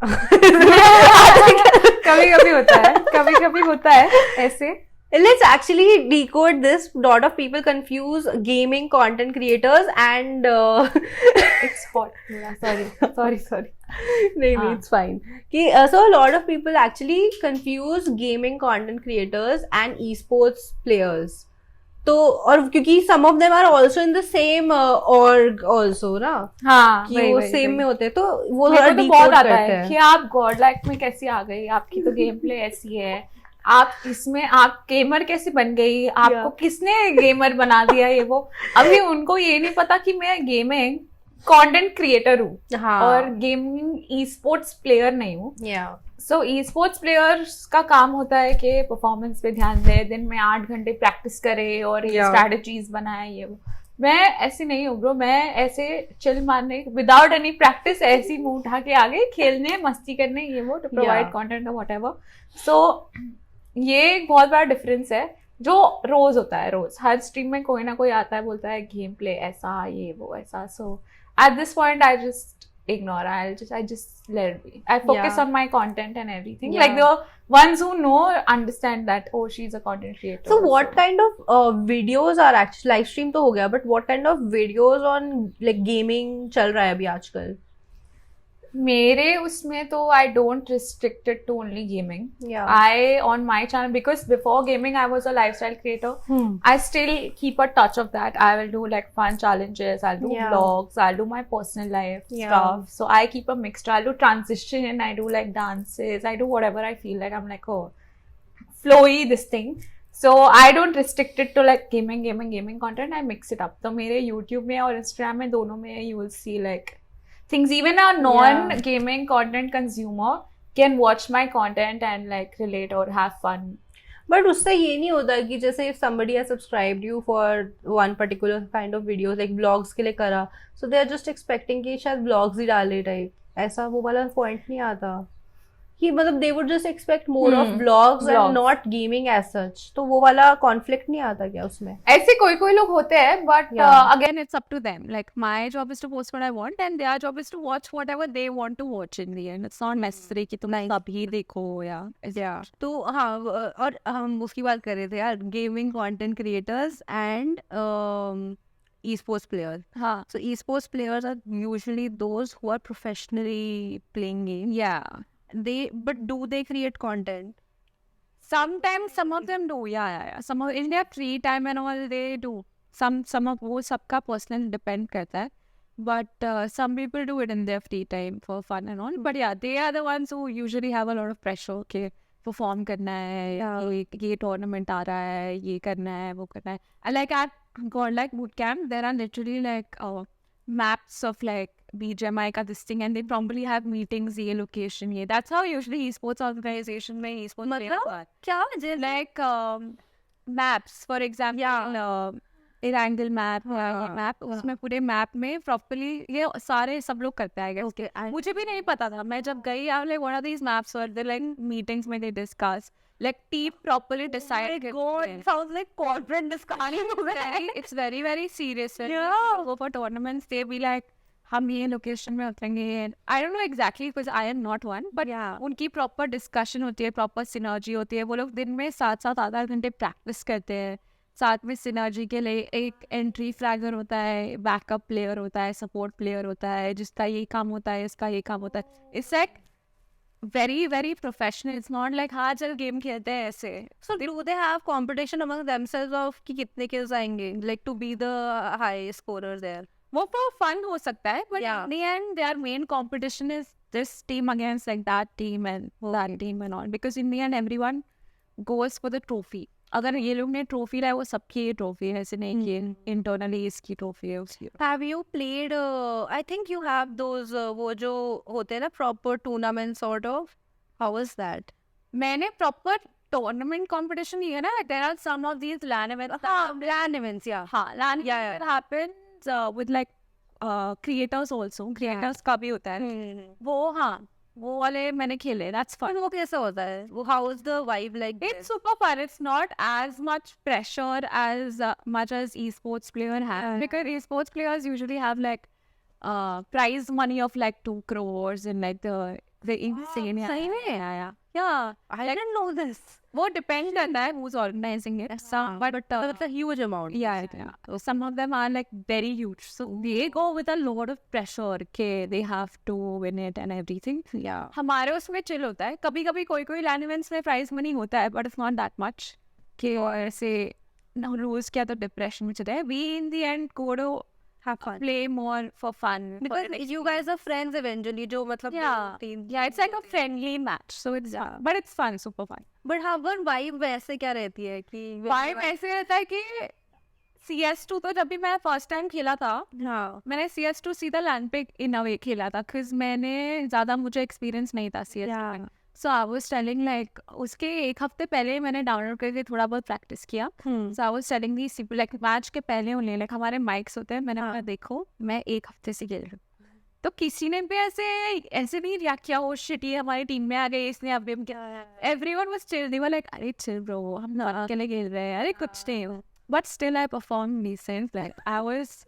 Speaker 2: कभी होता है ऐसे.
Speaker 1: Let's actually decode this. A lot of people confuse gaming content creators and
Speaker 2: it's hot. Sorry.
Speaker 1: No, it's fine. So a lot of people actually confuse gaming content creators and esports players. तो और क्योंकि some of them are also in the same org also ना.
Speaker 2: हाँ,
Speaker 1: कि वो same में होते हैं, तो वो
Speaker 2: थोड़ा decode करते हैं कि आप godlike में कैसे आ गई, आपकी तो गेम प्ले ऐसी है, आप इसमें आप गेमर कैसे बन गई, आपको किसने गेमर बना दिया, ये वो. अभी उनको ये नहीं पता कि मैं गेमिंग कंटेंट क्रिएटर हूँ और गेमिंग ई स्पोर्ट्स प्लेयर नहीं हूँ. सो ई स्पोर्ट्स प्लेयर्स का काम होता है कि परफॉर्मेंस पे ध्यान दे, दिन में 8 घंटे प्रैक्टिस करे और स्ट्रैटेजीज बनाए, ये वो. मैं ऐसी नहीं हूँ ब्रो. मैं ऐसे चिल मारने विदाउट एनी प्रैक्टिस ऐसी मुंह उठा के आ गई खेलने, मस्ती करने, ये वो, टू प्रोवाइड कंटेंट और व्हाटएवर. सो ये एक बहुत बड़ा डिफरेंस है जो रोज होता है. रोज हर स्ट्रीम में कोई ना कोई आता है, बोलता है गेम प्ले ऐसा, ये वो ऐसा. सो at this point I just ignore. I just let it be. I focus on my content and everything. Like the ones who know understand that, oh, she's a content creator.
Speaker 1: So what kind of videos are actually, live stream तो हो गया, but what kind of videos on like gaming चल रहा है अभी आजकल?
Speaker 2: मेरे उसमें तो I don't restrict it to only gaming. I on my channel, because before gaming I was a lifestyle creator. I still keep a touch of that. I will do like fun challenges, I'll do vlogs, I'll do my personal life stuff. So I keep a mixture. I'll do transition, I do like dances, I do whatever I feel like. I'm like, oh, flowy this thing. So I don't restrict it to like gaming content. I mix it up. तो मेरे YouTube में और Instagram में दोनों में you will see like things. Even a non-gaming content consumer can watch my content and like relate or have fun.
Speaker 1: But उससे ये नहीं होता कि जैसे if somebody has subscribed you for one particular kind of videos, like vlogs के लिए करा, so they are just expecting कि शायद vlogs ही डाले टाइप, ऐसा वो वाला point नहीं आता कि मतलब they would just expect more of vlogs and not gaming as such. तो वो वाला conflict नहीं आता क्या उसमें?
Speaker 2: ऐसे कोई लोग होते हैं, but
Speaker 3: again it's up to them. Like my job is to post what I want and their job is to watch whatever they want to watch in the end. It's not necessary कि तुम कभी देखो या तो हाँ. और हम उसकी बात कर रहे थे यार, gaming content creators and esports players. So esports players are usually those who are professionally playing games. But do they create content? Sometimes some of them do, yeah. Some of in their free time and all they do. Some of वो सबका personal depend करता है. But some people do it in their free time for fun and all. But yeah, they are the ones who usually have a lot of pressure. Okay, perform करना है, ये tournament आ रहा है, ये करना है, वो करना है. And like at Godlike Bootcamp, there are literally like maps of like BGMI का this thing, and they probably have meetings ये location ये. That's how usually esports organization में esports
Speaker 1: मतलब क्या
Speaker 3: like maps, for example, Erangel map उसमें पूरे map में properly ये सारे सब लोग करते हैं. मुझे भी नहीं पता था. मैं जब गई I like what are these maps और दे लाइक मीटिंग्स में they discuss like team properly decide.
Speaker 1: God sounds like corporate discussion.
Speaker 3: It's very very serious. Go for tournaments they be like हम ये लोकेशन में उतरेंगे. I don't know exactly because I am not one, but उनकी proper discussion होती है, proper synergy होती है. वो लोग दिन में 7-7 8 घंटे प्रैक्टिस करते हैं. साथ में सिनर्जी के लिए एक एंट्री फ्लैगर होता है, बैकअप प्लेयर होता है, सपोर्ट प्लेयर होता है, जिसका ये काम होता है, इसका ये काम होता है. It's like very very professional. It's not like हाँ चल गेम खेलते हैं ऐसे.
Speaker 1: So do they have competition among themselves of कि कितने kills आएंगे, like to be the high scorer there?
Speaker 3: वो फॉर फन हो सकता है, but in the end their main competition is this team against like that team and that team and all, because in the end everyone goes for the trophy. अगर ये लोग ने trophy लाया वो सबकी ये ट्रॉफी है, ऐसे नहीं कि इंटरनली इसकी ट्रॉफी है उसकी.
Speaker 1: Have you played? I think you have those वो जो होते हैं ना proper tournament sort of. How was that?
Speaker 3: मैंने प्रॉपर टूर्नामेंट कंपटीशन लिया ना. There are some of these LAN events.
Speaker 1: LAN events, yeah.
Speaker 3: हाँ, LAN events happens with like creators also. Creators का भी होता है वो. हाँ, वो वाले मैंने खेले. That's fun.
Speaker 1: वो कैसे होता है? वो how is the vibe like?
Speaker 3: It's super fun. It's not as much pressure as much as esports player have, because esports players usually have like prize money of like 2 crores and like the insane.
Speaker 1: सही में?
Speaker 3: Yeah.
Speaker 1: I didn't know this.
Speaker 3: वो depend करता है who's organizing it. Some, but
Speaker 1: it's a huge amount.
Speaker 3: Yeah. So some of them are like very huge. So they go with a lot of pressure. Okay, they have to win it and everything.
Speaker 1: Yeah.
Speaker 3: हमारे उसमें chill होता है. कभी-कभी कोई LAN events में prize money होता है, but it's not that much. कि और ऐसे lose किया तो depression में चले. We in the end go to
Speaker 1: have fun,
Speaker 3: play more for fun,
Speaker 1: because you guys are friends eventually. जो मतलब
Speaker 3: yeah, it's like a friendly match, so it's but it's fun, super fun.
Speaker 1: But how about vibe वैसे क्या रहती है कि
Speaker 3: vibe ऐसे रहता है कि CS2 तो जब भी मैं फर्स्ट टाइम खेला था, मैंने CS2 सीधा लैंड पे इन अ वे खेला था, क्योंकि मैंने ज़्यादा मुझे एक्सपीरियंस नहीं था CS2 में. सो आई वाज टेलिंग लाइक उसके 1 हफ्ते पहले मैंने डाउनलोड करके थोड़ा बहुत प्रैक्टिस किया. So I was telling the like match के पहले उन्हें लाइक हमारे माइक्स होते हैं. मैंने कहा देखो मैं 1 हफ्ते से खेल रही हूँ. तो किसी ने भी ऐसे नहीं रिएक्ट किया. ओ शिट ये हमारी टीम में आ गई, इसने अब भी क्या. Everyone was chill. They were like अरे चिल ब्रो, हम अकेले खेल रहे हैं, अरे कुछ नहीं. But still I perform decent. Like I was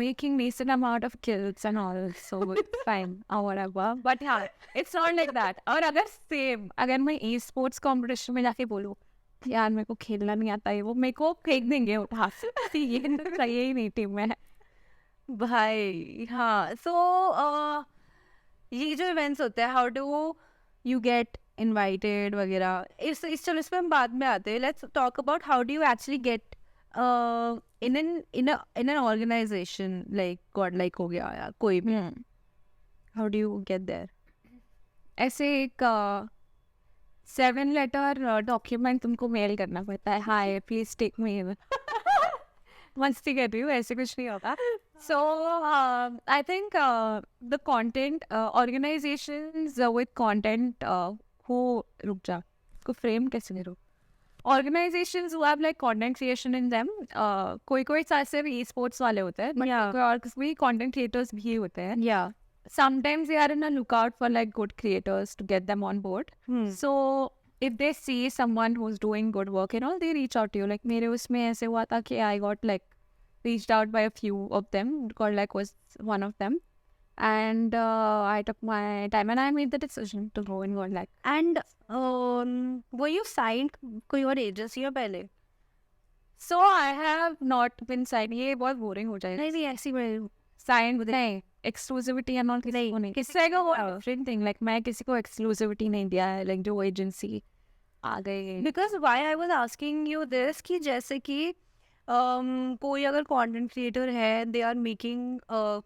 Speaker 3: making decent amount of kills and all, so it's fine or whatever. But yeah, it's not like that. और अगर मैं esports competition में जाके बोलूँ यार मेरे को खेलना नहीं आता है, वो मेरे को फेंक देंगे उठा से. ये तो चाहिए ही नहीं टीम में
Speaker 1: भाई. हाँ, so ये जो events होते हैं, how do you get invited वगैरह, चलो इस पर हम बाद में आते हैं. Let's talk about how do you actually get in an organization like Godlike हो गया या कोई भी. How do you get there?
Speaker 3: ऐसे एक 7 letter डॉक्यूमेंट तुमको मेल करना पड़ता है. Hi please take me. मस्ती कर रही हूँ, ऐसे कुछ नहीं होता. So I think the content organisations with content who रुक जा को फ्रेम कैसे करूँ. Organizations who have like content creation in them, कोई ऐसे भी esports वाले होते हैं, but और भी content creators भी होते हैं.
Speaker 1: Yeah.
Speaker 3: Sometimes they are in a lookout for like good creators to get them on board. So if they see someone who's doing good work and all, they reach out to you. Like मेरे उसमें ऐसे हुआ था कि I got like reached out by a few of them. Godlike was one of them. And I took my time and I made the decision to go in Godlike.
Speaker 1: And were you signed कोई और agency या पहले?
Speaker 3: So I have not been signed. ये बहुत boring हो जाएगा.
Speaker 1: नहीं ऐसी में
Speaker 3: signed with नहीं exclusivity and all किसी को नहीं. It's like a different thing. Like मैं किसी को exclusivity नहीं दिया है. Like जो agency
Speaker 2: आ गए.
Speaker 3: Because why I was asking you this कि जैसे कि कोई अगर कंटेंट क्रिएटर है, दे आर मेकिंग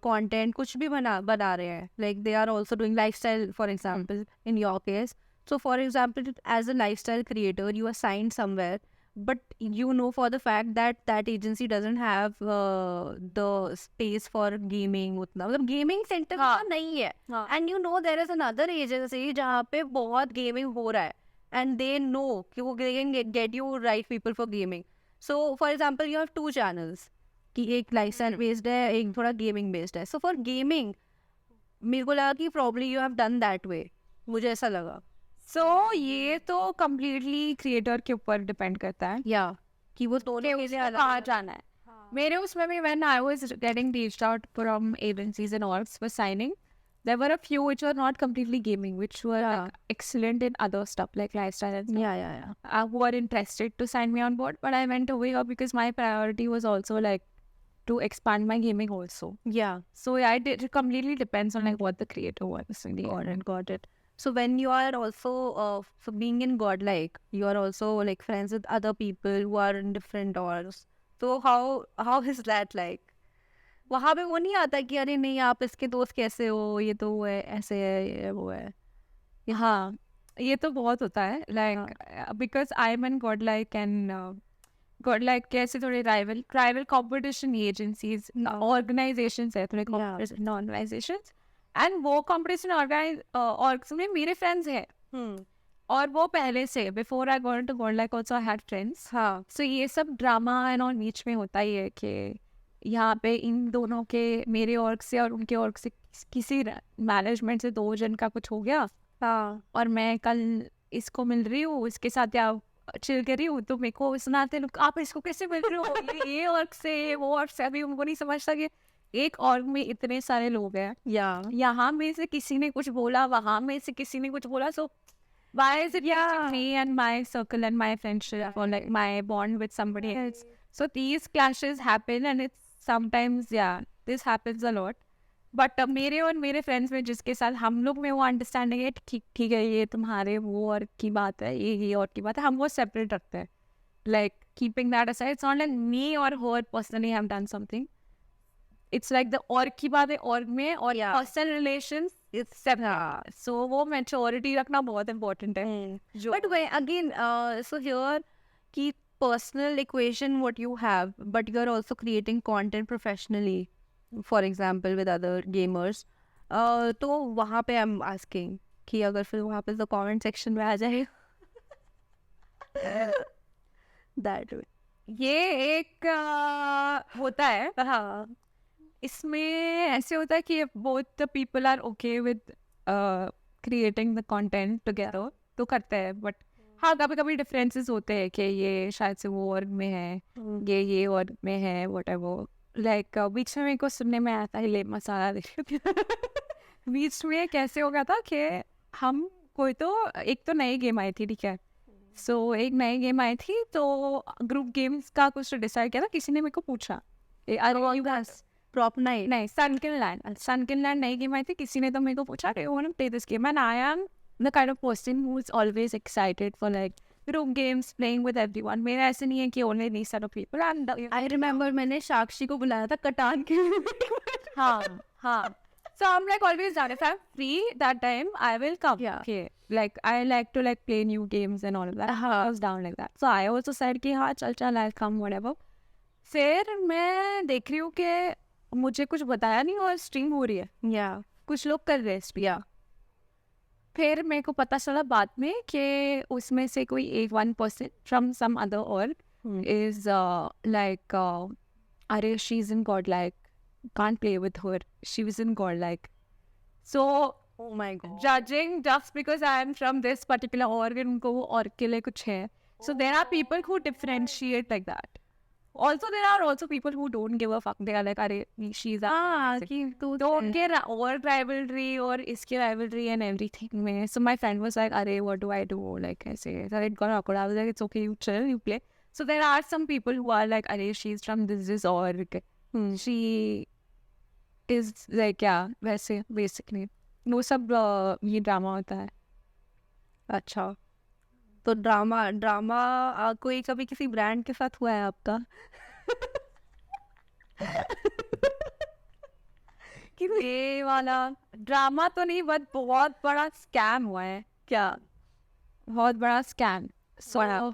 Speaker 3: कंटेंट, कुछ भी बना रहे हैं, like they are also doing lifestyle for example in your case. So for example, as a lifestyle creator, you are signed somewhere, but you know for the fact that that agency doesn't have the space for gaming. उतना मतलब gaming center
Speaker 2: हाँ,
Speaker 3: नहीं है.
Speaker 2: हाँ.
Speaker 3: And you know there is another agency जहाँ पे बहुत gaming हो रहा है, and they know कि वो they can get you right people for gaming. So for example, you have two channels कि एक lifestyle based है, एक थोड़ा gaming based है. So for gaming, मेरे को लगा कि probably you have done that way. मुझे ऐसा लगा.
Speaker 2: So ये तो completely creator के ऊपर depend करता है.
Speaker 3: या कि वो दोनों के लिए
Speaker 2: उसको
Speaker 3: अलग
Speaker 2: कहाँ जाना है. मेरे उसमें भी when I was getting reached out from agencies and orgs for signing, there were a few which were not completely gaming, which were like, excellent in other stuff like lifestyle and stuff.
Speaker 3: या
Speaker 2: Who were interested to sign me on board, but I went over here because my priority was also like to expand my gaming also.
Speaker 3: या
Speaker 2: So yeah, it completely depends on like what the creator wants in the end.
Speaker 3: got it. So when you are also so being in godlike, you are also like friends with other people who are in different orgs. So how is that like? वहाँ पे वो नहीं आता कि अरे नहीं आप इसके दोस्त कैसे हो, ये तो वो है, ऐसे है, ये वो है.
Speaker 2: हाँ, ये तो बहुत होता है like because I'm in godlike and godlike के ऐसे थोड़े rival competition agencies organizations है, थोड़े competition organizations, and वो competition orgs में मेरे friends हैं. और वो पहले से before I got into godlike also I had friends.
Speaker 3: हाँ.
Speaker 2: So ये सब ड्रामा एंड और बीच में होता ही है कि यहाँ पे इन दोनों के, मेरे ऑर्ग से और उनके ऑर्ग से किसी मैनेजमेंट से दो जन का कुछ हो गया.
Speaker 3: हाँ.
Speaker 2: और मैं कल इसको मिल रही हूँ, इसके साथ या चिल कर रही हूँ, तो मेरे को सुनाते लोग आप इसको कैसे मिल रहे हो, ये ऑर्ग से वो ऑर्ग से. अभी उनको नहीं समझता कि एक ऑर्ग में इतने सारे लोग हैं, यहाँ में से किसी ने कुछ बोला, वहाँ में से किसी ने कुछ बोला. सो why is it me and my circle and my friendship or like my bond with somebody else? So these clashes happen and it's sometimes this happens a lot. But मेरे और मेरे friends में जिसके साथ हम लोग में वो understanding है, ठीक है ये तुम्हारे वो और की बात है, ये और की बात है, हम वो separate रखते हैं. Like keeping that aside, it's not like me or her personally have done something. It's like the और की बात है और में, और personal relations it's separate. So वो maturity रखना बहुत important है.
Speaker 3: But when, again, so here कि personal equation what you have, but you are also creating content professionally, for example with other gamers. तो वहाँ पे I'm asking कि अगर फिर वहाँ पे the comment section में आ जाए that way.
Speaker 2: ये एक होता है.
Speaker 3: हाँ.
Speaker 2: इसमें ऐसे होता है कि both the people are okay with creating the content together, तो करते हैं. बट हाँ, कभी कभी डिफरेंसेस होते हैं कि ये शायद से वो वर्ग में है, ये वर्ग में है, whatever. लाइक बीच में मेरे को सुनने में आता है ले मसाला बीच में कैसे हो गया था कि हम कोई तो एक तो नई गेम आई थी, ठीक है. सो एक नई गेम आई थी तो ग्रुप गेम्स का कुछ डिसाइड किया था. किसी ने मेरे को पूछा
Speaker 3: प्रॉप नाइट
Speaker 2: नहीं सनकिनलैंड नई गेम आई थी. किसी ने तो मेरे को पूछा कि want to play this game and I am the kind of person who is always excited for like group games, playing with everyone. मेरा ऐसे नहीं है कि only these set of people. And
Speaker 3: I remember मैंने साक्षी को बुलाया था कटान के
Speaker 2: हाँ. So I'm like always down. If I'm free that time, I will come.
Speaker 3: Yeah.
Speaker 2: Okay. Like I like to like play new games and all of that. I was down like that. So I also said कि हाँ चल I'll come whatever. फिर मैं देख रही हूँ कि मुझे कुछ बताया नहीं और स्ट्रीम हो रही है. कुछ लोग कर रहे हैं स्ट्रीम. फिर मेरे को पता चला बाद में कि उसमें से कोई एक 1% from some other org is like अरे she's in godlike, can't play with her, she was in godlike. So
Speaker 3: oh my god,
Speaker 2: judging just because I am from this particular org and उनको वो org के लिए कुछ है. So there are people who differentiate like that. Also there are also people who don't give a fuck. They are like अरे she's a तो उनके और rivalry और इसके rivalry and everything में. So my friend was like अरे what do I do, like ऐसे. So it got awkward. I was like it's okay, you chill, you play. So there are some people who are like अरे she's from this org, she is like वैसे basically वो सब ये drama होता है.
Speaker 3: अच्छा.
Speaker 1: तो ड्रामा ड्रामा कोई कभी किसी ब्रांड के साथ हुआ है आपका?
Speaker 3: कि ये वाला ड्रामा तो नहीं, बट बहुत बड़ा स्कैम हुआ है।
Speaker 1: क्या?
Speaker 3: बहुत बड़ा scam. So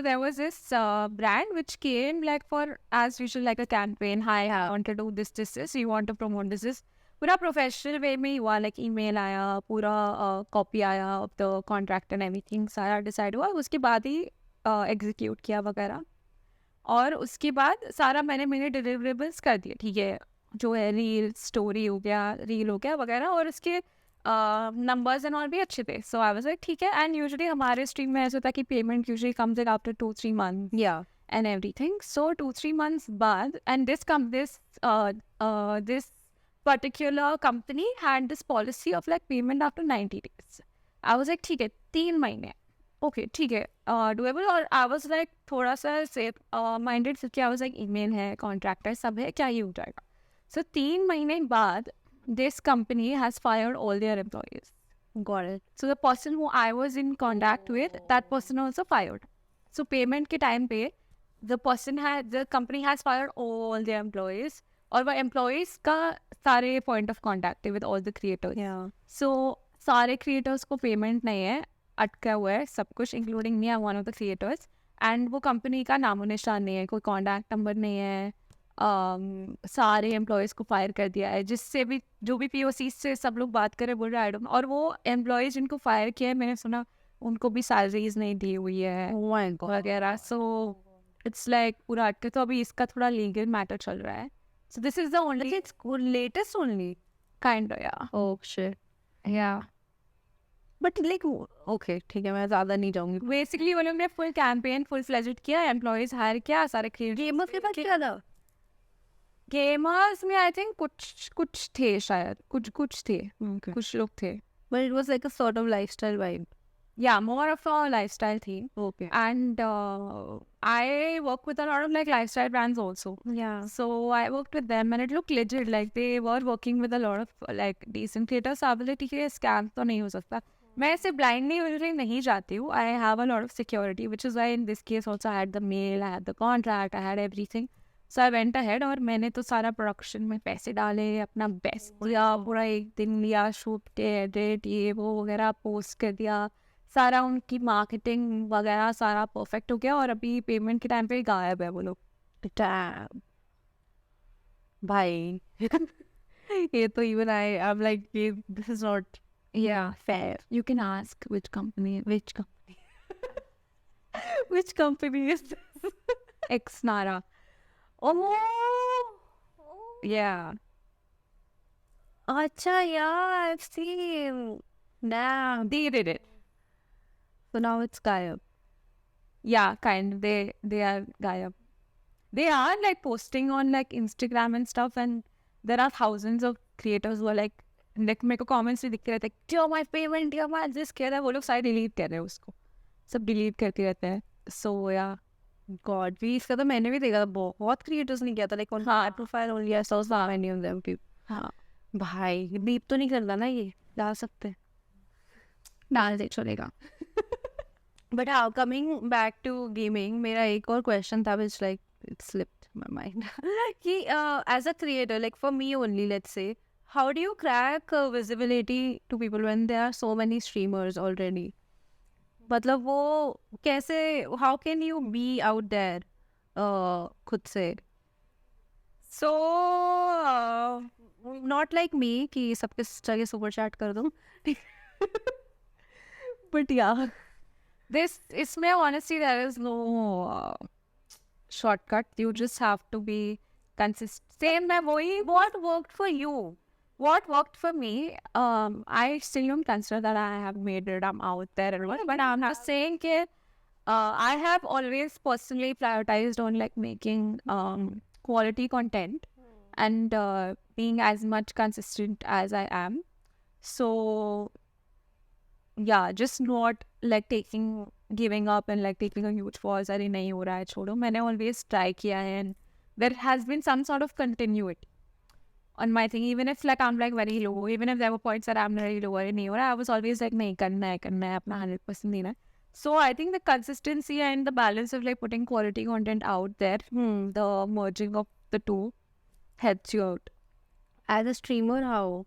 Speaker 3: there was this brand which came like for as usual like a campaign. Hi, I want to do this. You want to promote this. पूरा प्रोफेशनल वे में ही हुआ, लाइक ईमेल आया, पूरा कॉपी आया of the contract and everything, सारा decide हुआ, उसके बाद ही एग्जीक्यूट किया वगैरह। और उसके बाद सारा मैंने डिलीवरेबल्स कर दिए, ठीक है, जो है रील स्टोरी हो गया, रील हो गया वगैरह, और उसके नंबर्स एंड ऑल भी अच्छे थे। सो आई वाज लाइक ठीक है। एंड यूजुअली हमारे स्ट्रीम में ऐसा होता है कि payment usually comes in after 2-3 months
Speaker 1: या
Speaker 3: and everything. So 2-3 months बाद, and this particular company had this policy of like payment after 90 days. I was like ठीक है 3 महीने, okay ठीक है doable। और I was like थोड़ा सा सेफ माइंडेड, क्योंकि I was like ईमेल है, कॉन्ट्रैक्टर सब है, क्या ही हो जाएगा। So 3 महीने बाद this company has fired all their employees.
Speaker 1: Got it.
Speaker 3: So the person who I was in contact with, that person also fired. So payment के time पे the company has fired all their employees, और वो employees का सारे point of contact थे with all the creators.
Speaker 1: या
Speaker 3: So सारे creators को payment नहीं है, अटका हुआ है सब कुछ, including me, I'm one of the creators. And वो company का नामो निशान नहीं है, कोई contact number नहीं है, सारे एम्प्लॉयज़ को फायर कर दिया है, जिससे भी जो भी POC से सब लोग बात करें बोल रहे हैं। और वो एम्प्लॉयज़ जिनको फायर किया है, मैंने सुना उनको भी सैलरीज नहीं दी हुई है वगैरह। सो इट्स लाइक पूरा अटके। तो अभी इसका थोड़ा लीगल मैटर चल रहा है। So this is the only
Speaker 1: latest only
Speaker 3: kind of या
Speaker 1: ओह शिट।
Speaker 3: या
Speaker 1: बट लाइक ओके ठीक है, मैं ज़्यादा नहीं जाऊँगी।
Speaker 3: बेसिकली वो लोग ने फुल कैंपेन फुल फ्लेजेड किया, एम्प्लॉयज़ हायर किया, सारे
Speaker 1: गेमर्स के पास क्या था?
Speaker 3: गेमर्स में आई थिंक कुछ थे शायद, कुछ थे,
Speaker 1: Okay.
Speaker 3: कुछ लोग थे।
Speaker 1: But it was like a sort of lifestyle vibe.
Speaker 3: Yeah, more of a lifestyle theme.
Speaker 1: Okay.
Speaker 3: And I work with a lot of like lifestyle brands also.
Speaker 1: Yeah.
Speaker 3: So I worked with them and it looked legit. Like they were working with a lot of like decent creators. So I was like, ठीक है, scam तो नहीं हो सकता। मैं ऐसे blindly usually नहीं जाती हूँ। I have a lot of security, which is why in this case also I had the mail, I had the contract, I had everything. So I went ahead और मैंने तो सारा प्रोडक्शन में पैसे डाले, अपना बेस्ट दिया, पूरा एक दिन लिया, शूट के एडिट ये वो वगैरह पोस्ट कर दिया, सारा उनकी मार्केटिंग वगैरह सारा परफेक्ट हो गया। और अभी पेमेंट के टाइम पे गायब है वो लोग।
Speaker 1: Damn. भाई ये तो even I'm like this is not fair.
Speaker 3: You can ask which company
Speaker 1: Which company is this?
Speaker 3: Xnara.
Speaker 1: Oh.
Speaker 3: Yeah.
Speaker 1: अच्छा, yeah, I've seen. Damn.
Speaker 3: They did it.
Speaker 1: So now it's गायब.
Speaker 3: Yeah, kind of. They are gayab. They are like posting on like Instagram and stuff, and there are thousands of creators who are like मेरे को comments में दिखते रहते हैं, "Dear my payment, dear my this कह रहा है", वो लोग सारे delete कर रहे हैं उसको, सब delete करते रहते हैं। So yeah.
Speaker 1: God, भी इसका तो मैंने भी देखा था, बहुत क्रिएटर्स ने किया था, like on high profile only I saw so many of them people.
Speaker 3: हाँ,
Speaker 1: भाई बीप तो नहीं करता ना, ये डाल सकते हैं?
Speaker 3: डाल दे, चलेगा।
Speaker 1: बट हाँ, कमिंग बैक टू गेमिंग, मेरा एक और क्वेश्चन था which like it slipped my mind कि as a creator, like for me only, let's say, how do you crack visibility to people when there are so many streamers already? मतलब वो कैसे, how can you be out there खुद से? So not like me कि सबके जगह super chat कर दूँ, बट या
Speaker 3: इसमें honestly there is no shortcut. You just have to be consistent. Same मैं वही, what worked for you? What worked for me? I still don't consider that I have made it. I'm out there and all, but I'm not saying that I have always personally prioritized on like making quality content and being as much consistent as I am. So yeah, just not like giving up and like taking a huge pause. अरे नहीं हो रहा है, छोड़ो। मैंने always try किया है and there has been some sort of continuity. on my thing, even if like I'm like very low, even if there were points that I'm very low or नहीं हो रहा, I was always like नहीं करना है अपना 100% देना है. So I think the consistency and the balance of like putting quality content out there, the merging of the two helps you out.
Speaker 1: As a streamer, how?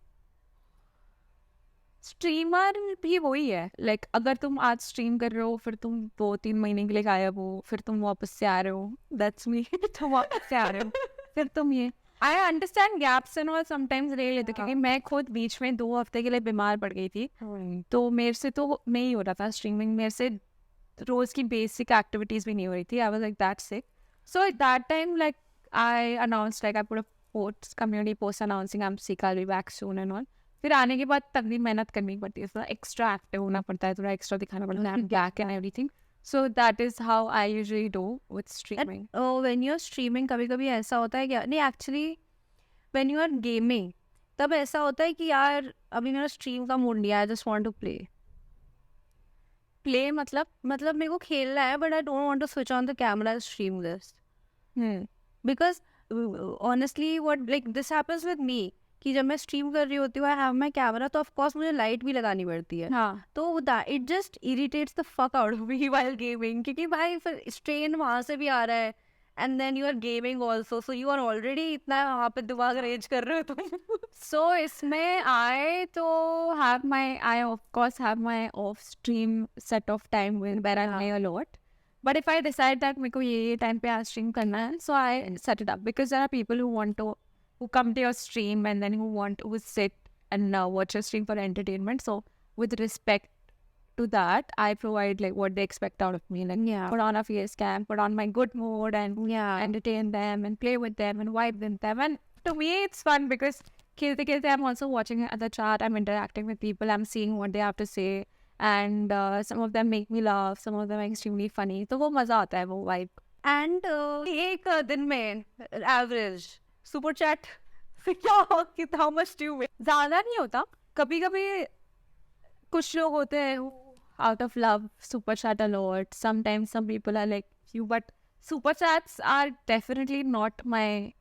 Speaker 3: Streamer भी वही है, like अगर तुम आज स्ट्रीम कर रहे हो, फिर तुम 2-3 महीने के लिए गायब हो, फिर तुम वापस से आ रहे हो, दैट्स मी. तुम वापस से आ रहे हो, फिर तुम ये I understand gaps and all sometimes ले लेते, क्योंकि मैं खुद बीच में 2 हफ्ते के लिए बीमार पड़ गई थी, तो मेरे से तो नहीं हो रहा था स्ट्रीमिंग, मेरे से रोज की बेसिक एक्टिविटीज भी नहीं हो रही थी. I was like that sick. So at that time like I announced, like I put a post, community post announcing I am sick, I will be back soon and all. फिर आने के बाद तब भी मेहनत करनी पड़ती है, थोड़ा एक्स्ट्रा एक्टिव होना पड़ता है, थोड़ा एक्स्ट्रा दिखाना पड़ता है, back and everything. So that is how I usually do with streaming.
Speaker 1: When you are streaming, कभी कभी ऐसा होता है क्या, नहीं actually when you are gaming तब ऐसा होता है कि यार अभी मेरा स्ट्रीम का मूड नहीं है, I just want to play मतलब मेरे को खेलना है, but I don't want to switch on the camera stream this, because honestly what like this happens with me कि जब मैं स्ट्रीम कर रही होती हूँ, आई हैव माई कैमरा, तो ऑफकोर्स मुझे लाइट भी लगानी पड़ती है.
Speaker 3: हाँ.
Speaker 1: तो it just irritates the fuck out of me while gaming, क्योंकि भाई फिर स्ट्रेन वहाँ से भी आ रहा है, and then you are gaming also, so you are already इतना वहाँ पे दिमाग रेज कर रहे हो तुम.
Speaker 3: सो इसमें I of course have my off stream set of time where I play a lot. But if I decide that मेरे को ये टाइम पे आज स्ट्रीम करना है, so I set it up, because there are people who come to your stream and then who sit and watch your stream for entertainment. So with respect to that, I provide like what they expect out of me, like put on a face cam, put on my good mood, and entertain them and play with them and vibe with them. And to me it's fun because खेलते I'm also watching the chat, I'm interacting with people, I'm seeing what they have to say, and some of them make me laugh, some of them are extremely funny. तो वो मज़ा आता है, वो vibe.
Speaker 1: And एक दिन में average super chat क्या हाउ मच डू यू,
Speaker 3: ज़्यादा नहीं होता. कभी कभी कुछ लोग होते हैं out of love super chat a lot. Sometimes some people are like you, but super chats are definitely not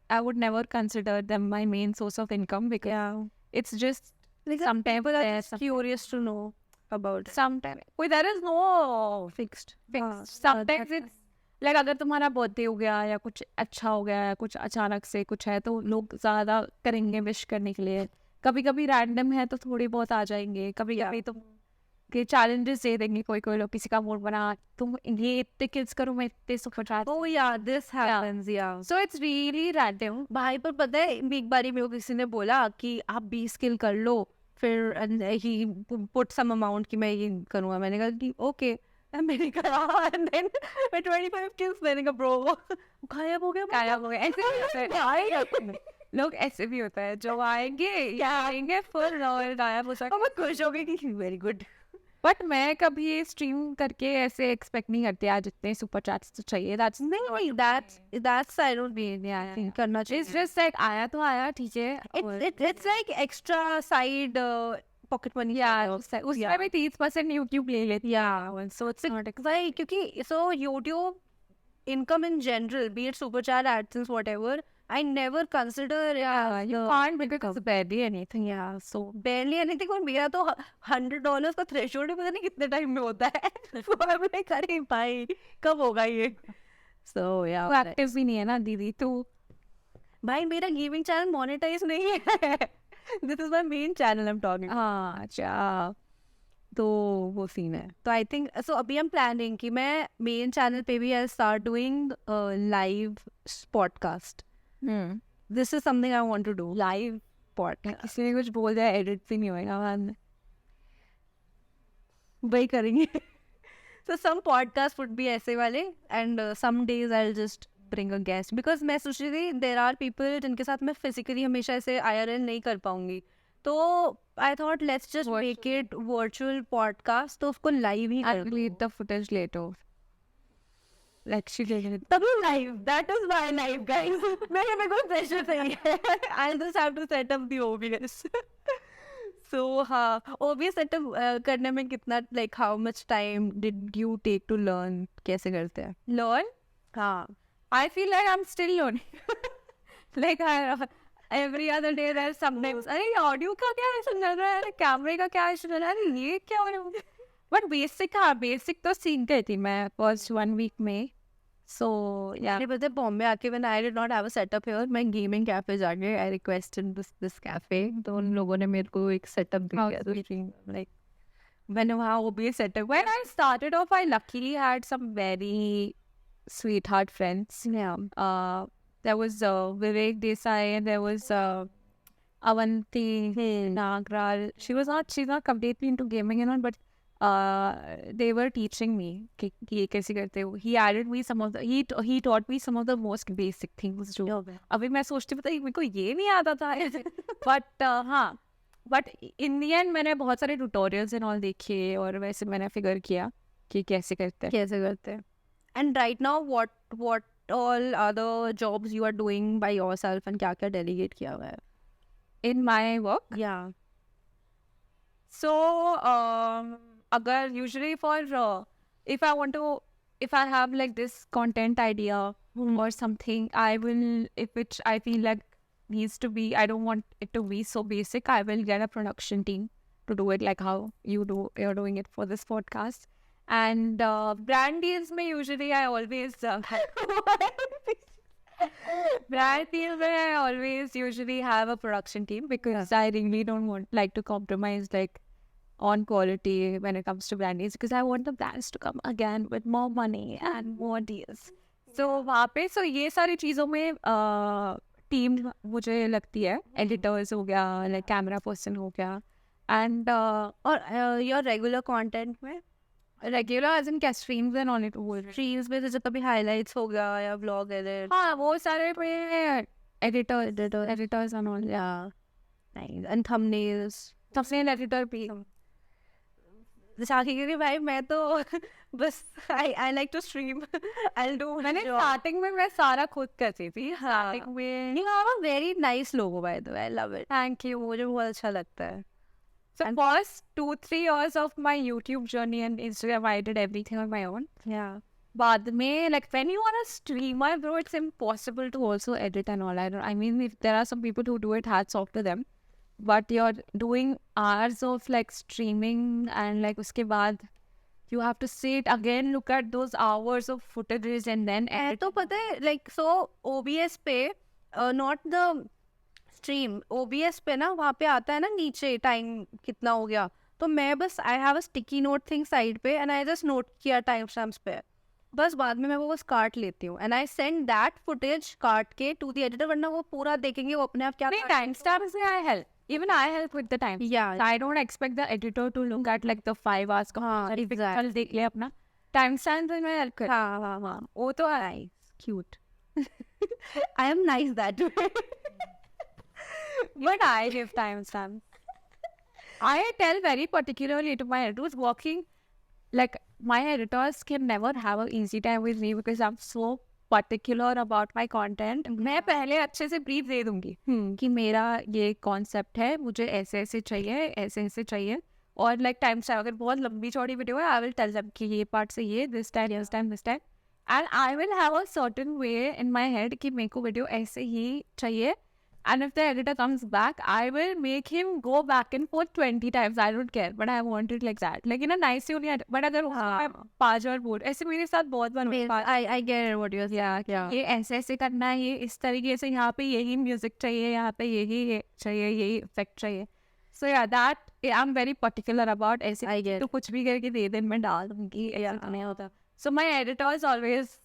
Speaker 3: I would never consider them my main source of income, because it's just
Speaker 1: like
Speaker 3: sometimes
Speaker 1: people are
Speaker 3: there,
Speaker 1: just curious to know about it.
Speaker 3: sometimes there is no
Speaker 1: fixed.
Speaker 3: sometimes it's like अगर तुम्हारा birthday हो गया या कुछ अच्छा हो गया या कुछ अचानक से कुछ है, तो लोग ज़्यादा करेंगे विश करने के लिए. कभी कभी रैंडम है तो थोड़ी बहुत आ जाएंगे, कभी कभी तुम के चैलेंजेस दे देंगे कोई लोग, किसी का मूड बना तुम ये इतने किल्स करो, मैं इतने super chat.
Speaker 1: Oh yeah, this happens, yeah.
Speaker 3: So it's really random.
Speaker 1: भाई पर पता है एक बारी मेरे को किसी ने बोला कि आप 20 किल कर लो, फिर ही पुट सम अमाउंट कि मैं ये करूँगा. मैंने कहा कि ओके, मैंने कहा and then मैं 25 kills, मैंने कहा ब्रो गायब हो गया.
Speaker 3: ऐसे लोग ऐसे भी होता है जो आएंगे फुल और गायब हो सकते.
Speaker 1: मैं खुश हो गई कि वेरी गुड.
Speaker 3: बट मैं कभी स्ट्रीम करके ऐसे एक्सपेक्ट नहीं करती आज इतने सुपर चैट्स तो चाहिए. दैट्स
Speaker 1: नहीं, that's I don't mean, yeah, I think करना चाहिए.
Speaker 3: It's just like आया तो आया, ठीक है.
Speaker 1: It's like extra side pocket money.
Speaker 3: Yeah, उसमें भी 30% YouTube ले लेती है.
Speaker 1: So it's not why, क्योंकि so YouTube income in general, be it super chat, AdSense, whatever, I never consider
Speaker 3: you can't, because it's barely anything.
Speaker 1: So barely anything. और मेरा तो $100 का थ्रेशोल्ड पता नहीं कितने टाइम में होता है. So I'm like अरे भाई कब होगा ये. So yeah,
Speaker 3: एक्टिव भी नहीं है ना दीदी तू.
Speaker 1: भाई मेरा गेमिंग चैनल मोनेटाइज नहीं है. This is my main channel I'm talking.
Speaker 3: हाँ अच्छा,
Speaker 1: तो वो सीन है. तो आई थिंक सो अभी हम प्लानिंग कि मैं मेन चैनल पे भी I start doing live podcast. This is something I want to do, live podcast.
Speaker 3: किसी ने कुछ बोल दिया एडिट भी नहीं होगा बाद में,
Speaker 1: वही करेंगे. So some podcasts would be ऐसे वाले, and some days I'll just bring a guest, because मैं सोच रही थी there are people जिनके साथ मैं physically हमेशा ऐसे IRL नहीं कर पाऊंगी, तो I thought let's just make it virtual podcast, तो उसको live ही कर.
Speaker 3: I'll delete the footage later. Like she did it.
Speaker 1: तभी live, that is my live guys. मेरे को pressure नहीं है. I'll just have to set up the OBS. So हाँ, OBS setup करने में कितना, like how much time did you take to learn कैसे करते हैं?
Speaker 3: Learn?
Speaker 1: हाँ,
Speaker 3: I feel like I'm still learning. Like every other day there's sometimes अरे audio का क्या इशू चल रहा है, अरे कैमरे का क्या इशू चल रहा है, अरे ये क्या हो रहा है. बट बेसिक, हाँ बेसिक तो सीख गई थी मैं फर्स्ट 1 वीक में. सो या
Speaker 1: नहीं पता बॉम्बे आके when I did not have a setup here, मैं गेमिंग कैफे जाके I requested this cafe, तो उन लोगों ने मेरे को एक सेटअप दिया. तो लाइक
Speaker 3: मैंने वहाँ वो भी setup. When I started off, I luckily had some very sweetheart friends.
Speaker 1: yeah.
Speaker 3: There was Vivek Desai, and there was Avanti Nagral. She's not completely into gaming and all, but they were teaching me कि ये कैसे करते हो. He added me some of the he taught me some of the most basic things जो अभी मैं सोचती पता मेरे को ये नहीं आता था. But हाँ, बट इन दी एंड मैंने बहुत सारे ट्यूटोरियल्स एंड ऑल देखे और वैसे मैंने फिगर किया कि कैसे करते हैं.
Speaker 1: And right now what all other jobs you are doing by yourself and क्या क्या delegate किया हुआ है?
Speaker 3: इन माई वर्क.
Speaker 1: Yeah.
Speaker 3: So अगर usually for if I have like this content idea or something, I will, if which I feel like needs to be, I don't want it to be so basic, I will get a production team to do it like how you're doing it for this podcast. And brand deals में usually I always brand deals में I always usually have a production team because I really don't like to compromise like on quality when it comes to brand deals, because I want the brands to come again with more money and more deals. So वहाँ पे ये सारी चीज़ों में team मुझे लगती है. Editors हो गया, लाइक कैमरा पर्सन हो गया, एंड
Speaker 1: और योर रेगुलर कंटेंट में
Speaker 3: रेगुलर एज इन क्या स्ट्रीम्स एंड ऑन इट वो
Speaker 1: स्ट्रीम्स में जैसे कभी हाइलाइट्स हो गया या व्लॉग एडिट.
Speaker 3: हाँ वो सारे पे editors and all.
Speaker 1: Yeah nice. And thumbnails
Speaker 3: editor भी
Speaker 1: साखी क्योंकि भाई मैं तो बस I like to stream. I do.
Speaker 3: मैंने स्टार्टिंग में मैं सारा खुद करती थी. स्टार्टिंग में
Speaker 1: you are a very nice logo by the way. I love it.
Speaker 3: Thank you.
Speaker 1: मुझे बहुत अच्छा लगता है.
Speaker 3: So first 2-3 years of my YouTube journey and Instagram, I did everything on my own.
Speaker 1: Yeah.
Speaker 3: बाद में like when you are a streamer, bro, it's impossible to also edit and all. I mean, if there are some people who do it, hats off to them. But you're doing hours of like streaming and like उसके बाद you have to sit again, look at those hours of footages and then edit.
Speaker 1: तो पता है like so OBS पे not the stream, OBS पे ना वहाँ पे आता है ना नीचे टाइम कितना हो गया, तो मैं बस I have a sticky note thing side पे एंड आई जस्ट नोट किया टाइम स्टैम्प्स पे. बस बाद में मैं वो बस काट लेती हूँ and I send that footage काट के टू द एडिटर, वरना वो पूरा देखेंगे वो अपने आप क्या.
Speaker 3: नहीं, टाइम स्टैम्प्स में I help. Even I help with the time.
Speaker 1: Yeah.
Speaker 3: So I don't expect the editor to look at like the 5 hours का.
Speaker 1: हाँ,
Speaker 3: चल देख ले अपना टाइम स्टैम्प में हेल्प कर.
Speaker 1: हाँ
Speaker 3: वो तो nice cute.
Speaker 1: I am nice that way.
Speaker 3: But I give timestamps. I tell very particularly to my editors working, like my editors can never have an easy time with me because I'm so particular about my content. मैं पहले अच्छे से brief दे दूंगी कि मेरा ये concept है, मुझे ऐसे ऐसे चाहिए, ऐसे ऐसे चाहिए. और लाइक टाइम स्टैम्प अगर बहुत लंबी चौड़ी वीडियो है, आई विल टेल देम कि ये पार्ट से ये this time and I will have a certain way in my head कि मेरे को वीडियो ऐसे ही चाहिए. And if the editor comes back, I will make him go back and forth 20 times. I don't care, but I want it like that. Like in a nice way. But अगर मैं 5 और बोल ऐसे मेरे साथ बहुत बार होता है.
Speaker 1: I get what you're saying.
Speaker 3: Yeah. ये ऐसे ऐसे करना है, ये इस तरीके से, यहाँ पे यही म्यूजिक चाहिए, यहाँ पे यही चाहिए, यही इफेक्ट चाहिए. So yeah, that I'm very particular about. ऐसे
Speaker 1: I get.
Speaker 3: तो कुछ भी करके दे दिन में डाल दूँगी, ऐसा नहीं होता. So my editors always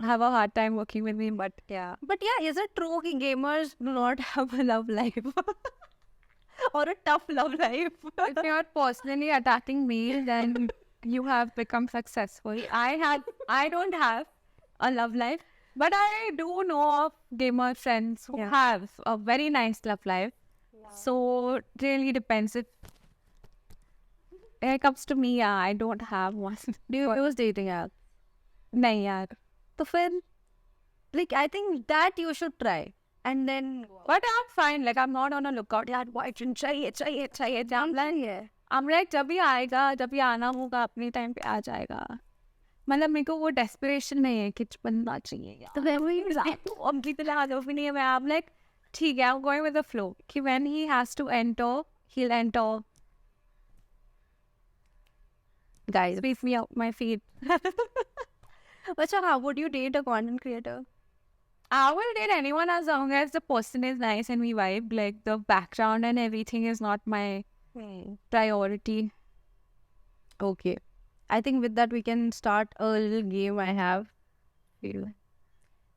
Speaker 3: have a hard time working with me, but yeah.
Speaker 1: But yeah, is it true कि gamers do not have a love life or a tough love life?
Speaker 3: If you're personally attacking me, then you have become successful. I don't have a love life, but I do know of gamer friends who have a very nice love life. Yeah. So it really depends. If it comes to me, yeah, I don't have one.
Speaker 1: Do you use dating app?
Speaker 3: नहीं यार.
Speaker 1: तो फिर like I think that you should try and then.
Speaker 3: But I'm fine. Like I'm not on a lookout. यार boyfriend चाहिए. I'm like जब भी आएगा, जब भी आना होगा अपने टाइम पे आ जाएगा. मतलब मेरे को वो डेस्परेशन नहीं है कि बनना चाहिए यार.
Speaker 1: तो मैं वही
Speaker 3: अब की तरह आ जाओ भी नहीं है. मैं I'm like ठीक है, I'm going with the flow. कि when he has to enter, he'll enter. Guys, beat me up my feet.
Speaker 1: अच्छा हाँ, would you date a content creator?
Speaker 3: I will date anyone as long as the person is nice and we vibe. Like the background and everything is not my priority.
Speaker 1: Okay. I think with that we can start a little game I have.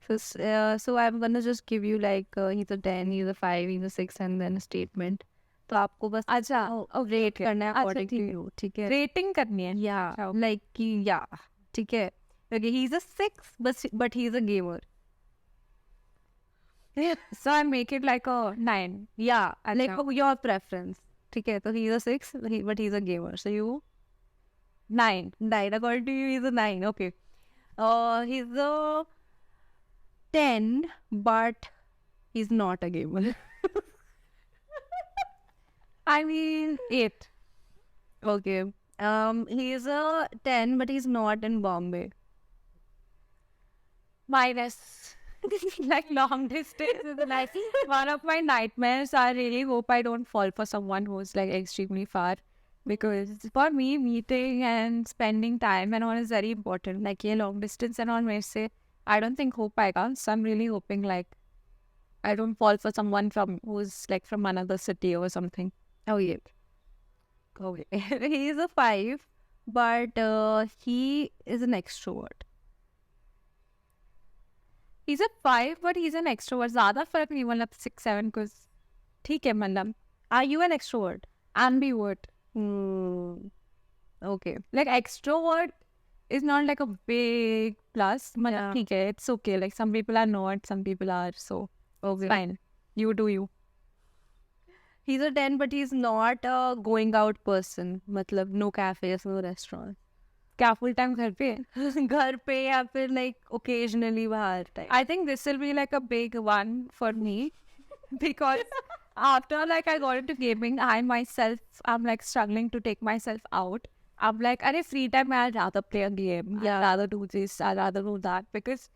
Speaker 1: So I'm gonna just give you like he's a 10, he's a 5, he's a 6 and then a statement. तो आपको बस
Speaker 3: अच्छा
Speaker 1: rate करना है
Speaker 3: अच्छा,
Speaker 1: according to
Speaker 3: ठीक है।
Speaker 1: you, ठीक है?
Speaker 3: रेटिंग करनी है।
Speaker 1: Yeah,
Speaker 3: अच्छा,
Speaker 1: like कि yeah, ठीक है? Okay, he's a 6 but he's a gamer.
Speaker 3: so I make it like a 9.
Speaker 1: Yeah, like
Speaker 3: अच्छा,
Speaker 1: your preference. ठीक है? तो he's a 6 but he's a gamer. So you
Speaker 3: 9.
Speaker 1: 9 according to you he's a 9. Okay. He's a 10 but he's not a gamer.
Speaker 3: I mean 8.
Speaker 1: Okay. He's a 10 but he's not in Bombay.
Speaker 3: Minus. Like long distance is like one of my nightmares. I really hope I don't fall for someone who's like extremely far, because for me meeting and spending time and all is very important. Like ये long distance and all मेरे से I don't think हो पाएगा. So I'm really hoping like I don't fall for someone who's like from another city or something.
Speaker 1: Oh yeah. Okay. He's a 5 but he is an extrovert.
Speaker 3: He's a 5 but he's an extrovert. ज़्यादा फर्क नहीं, मतलब 6, 7 कुछ ठीक है मतलब.
Speaker 1: Are you an extrovert?
Speaker 3: Ambivert.
Speaker 1: Okay.
Speaker 3: Like extrovert is not like a big plus.
Speaker 1: Yeah.
Speaker 3: मतलब ठीक है, it's okay. Like some people are not, some people are, so
Speaker 1: Okay.
Speaker 3: fine. You do you.
Speaker 1: He's a 10 but he's not a going out person. मतलब no cafes, no restaurant.
Speaker 3: क्या full time घर पे?
Speaker 1: घर पे या फिर like occasionally बाहर type.
Speaker 3: I think this will be like a big one for me because after like I got into gaming, I'm like struggling to take myself out. I'm like, अरे free time I'd rather play a game.
Speaker 1: Yeah.
Speaker 3: I'd rather do this. I'd rather do that, because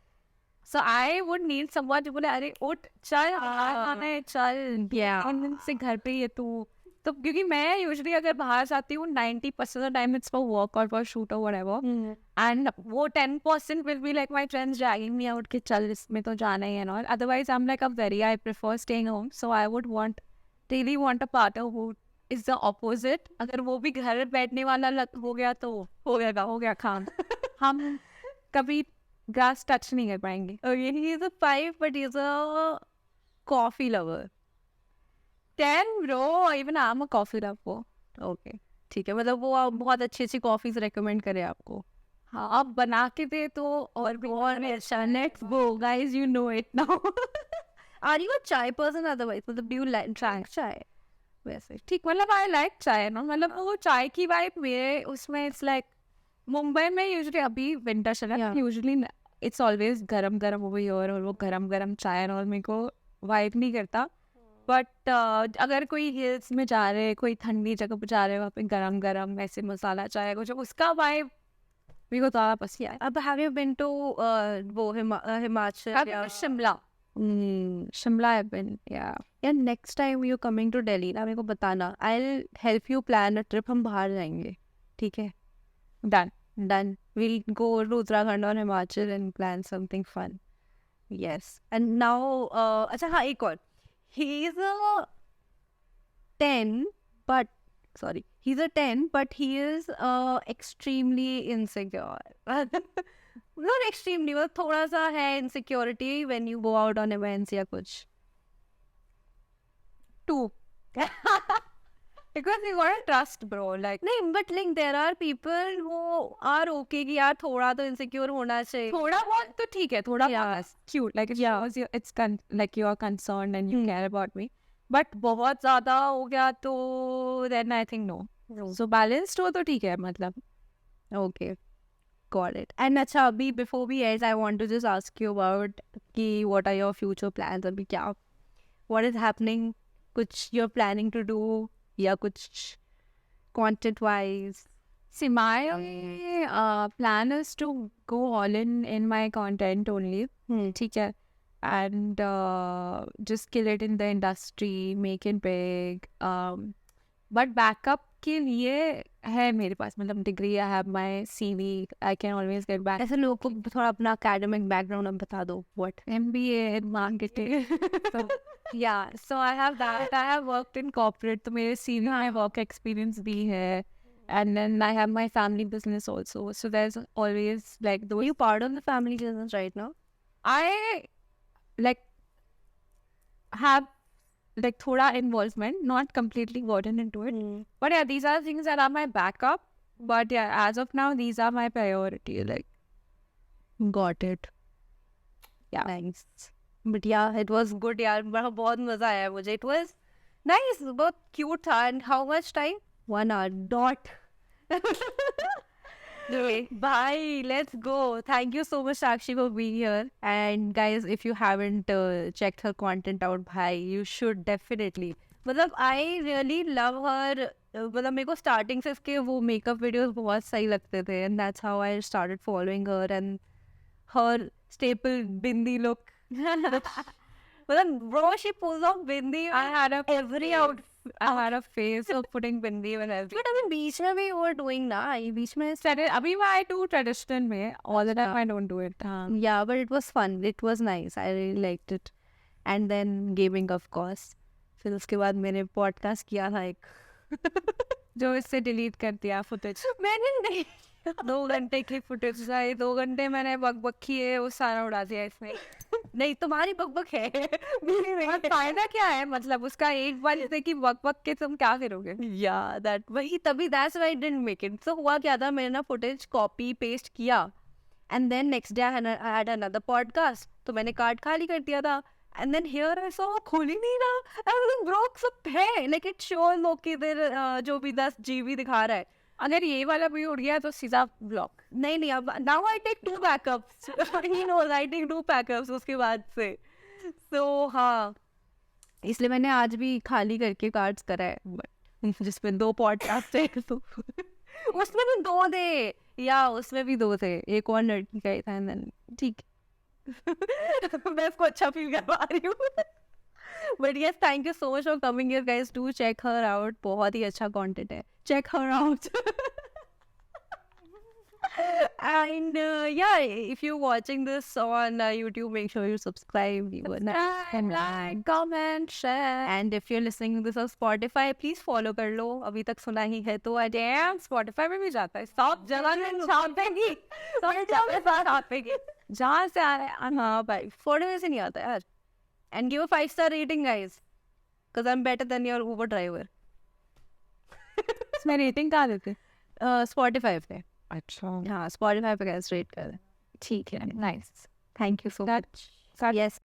Speaker 3: so I would need someone to बोले अरे उठ चल खाना है चल
Speaker 1: Yeah.
Speaker 3: और से घर पे ये तो क्योंकि मैं यूजुअली अगर बाहर जाती हूँ 90% टाइम इट्स फॉर वर्क और फॉर शूट और व्हाटएवर, एंड वो 10% will be like my friends dragging me out कि चल इसमें तो जाना ही है ना. Otherwise I am like I prefer staying home. So I would really want a partner who is the opposite. अगर वो भी घर बैठने वाला हो गया तो हो गया काम. हम कभी ग्रास टच नहीं कर पाएंगे.
Speaker 1: Okay, he's a 5 but he's a coffee lover.
Speaker 3: 10 bro, even I'm a coffee lover.
Speaker 1: Okay. ठीक है, मतलब वो बहुत अच्छी अच्छी कॉफीज रेकमेंड करे आपको.
Speaker 3: हाँ, आप बना के दे तो और भी
Speaker 1: अच्छा, let's go guys, you know it now. Are you a chai person otherwise? मतलब डू यू लाइक चाय? वैसे
Speaker 3: ठीक, मतलब आई लाइक चाय ना, मतलब वो चाय की वाइब मेरे उसमें इट्स लाइक मुंबई में यूजुअली अभी विंटर चला
Speaker 1: Yeah.
Speaker 3: यूजुअली इट्स ऑलवेज गरम गरम ओवर हियर और वो गरम गरम चाय और मेरे को वाइब नहीं करता. बट अगर कोई हिल्स में जा रहे, कोई ठंडी जगह पे जा रहे, वहाँ पे गरम गरम ऐसे मसाला चाय कुछ उसका वाइब मेरे को ज़्यादा पसंद है.
Speaker 1: अब हैव यू बीन टू वो हिमाचल या
Speaker 3: Shimla Shimla I been
Speaker 1: yeah next time you coming to Delhi ना मेरे को बताना. I will help you plan a trip. हम बाहर जाएंगे, ठीक है? Done. We'll go to Uttarakhand or Himachal and plan something fun. Yes. And now, अच्छा हाँ, एक और. He's a 10 but he's a 10 but he is extremely insecure. Not extremely, but थोड़ा सा है insecurity when you go out on events या कुछ.
Speaker 3: 2 because you gotta trust bro, like
Speaker 1: नहीं, but like there are people who are okay कि यार थोड़ा तो insecure होना चाहिए.
Speaker 3: थोड़ा बहुत तो ठीक है, थोड़ा
Speaker 1: Yeah.
Speaker 3: बहुत cute, like it shows you it's like you are concerned and you care about me. But बहुत ज़्यादा हो गया तो then I think no. So balanced हो तो ठीक है मतलब.
Speaker 1: Okay, got it. And अच्छा अभी before we end, I want to just ask you about कि what are your future plans? अभी क्या, what is happening? कुछ you're planning to do या कुछ content wise?
Speaker 3: See, my plan is to go all in my content only. ठीक है. and just kill it in the industry, make it big. But backup के लिए है मेरे पास, मतलब degree, I have my CV, I can always get back.
Speaker 1: ऐसे लोगों को थोड़ा अपना एकेडमिक बैकग्राउंड अब बता दो. What?
Speaker 3: MBA in marketing. So yeah, so I have that. I have worked in corporate, तो मेरे CV में work experience भी है. And then I have my family business also. So there's always like those.
Speaker 1: Are you part of the family business right now?
Speaker 3: I like have like thoda involvement, not completely gotten into it. But yeah, these are things that are my backup. But yeah, as of now, these are my priority. Like,
Speaker 1: Got it.
Speaker 3: yeah.
Speaker 1: Nice. But yeah, it was good यार. बहुत मजा आया मुझे. It was nice. बहुत cute था. And how much time? 1 hour. Dot. Bye. Let's go. Thank you so much, Shakshi, for being here. And guys, if you haven't checked her content out, bhai, you should definitely. मतलब I really love her. मतलब मेरे को starting से इसके वो makeup videos बहुत सही लगते थे. And that's how I started following her. And her staple bindi look. मतलब bro, she pulls off bindi.
Speaker 3: I had a
Speaker 1: every outfit.
Speaker 3: I had a phase of putting bindi when every.
Speaker 1: But I mean, बीच में भी वो doing ना. बीच में
Speaker 3: अभी I do traditional में. All the time I don't do it.
Speaker 1: yeah, but it was fun. It was nice. I really liked it. And then gaming, of course. फिर उसके बाद मैंने podcast किया था एक.
Speaker 3: जो इससे delete कर दिया footage.
Speaker 1: मैंने नहीं.
Speaker 3: 2 घंटे की footage आई. 2 घंटे मैंने बकबक किए, वो सारा उड़ा दिया इसमें.
Speaker 1: नहीं, तुम्हारी बकबक है. मेरी नहीं.
Speaker 3: और फायदा क्या है, मतलब उसका एक बार जैसे कि बक के तुम क्या करोगे?
Speaker 1: Yeah, that वही तभी that's why I didn't make it. So हुआ क्या था, मैंने ना footage copy paste किया. And then next day I had another podcast. तो मैंने कार्ड खाली कर दिया था. And then here I saw खोल ही नहीं रहा. I was like, bro, सब है. Like it shows लोग कि इधर जो भी 10 GB दिखा रहा है.
Speaker 3: अगर ये वाला भी उड़ गया तो सीधा ब्लॉक.
Speaker 1: नहीं अब now I take 2 backups. He knows I take 2 backups उसके बाद से. So हाँ, इसलिए मैंने आज भी खाली करके कार्ड्स करा है जिसमें 2 पॉडकास्ट है. तो उसमें भी 2 थे. या उसमें भी 2 थे. एक और लड़की का ही था. And then ठीक. मैं इसको अच्छा फील कर पा रही हूँ. But yes, thank you so much for coming here, guys. Do check her out. बहुत ही अच्छा content है. Check her out. And yeah, if you're watching this on YouTube, make sure you subscribe, leave a
Speaker 3: like, comment, share.
Speaker 1: and if you're listening to this on Spotify, please follow कर लो. अभी तक सुना ही है तो
Speaker 3: Damn, Spotify में भी जाता है. सब जगह में छापेगी.
Speaker 1: सब जगह छापेगी.
Speaker 3: जहाँ से आ रहा है.
Speaker 1: हाँ भाई, Spotify से नहीं आता यार. And give a 5-star rating, guys, because I'm better than your Uber driver.
Speaker 3: इसमें रेटिंग कहाँ देते?
Speaker 1: Spotify पे.
Speaker 3: अच्छा.
Speaker 1: हाँ, Spotify पे guys rate कर.
Speaker 3: ठीक है. Nice.
Speaker 1: Thank you so much.
Speaker 3: Yes.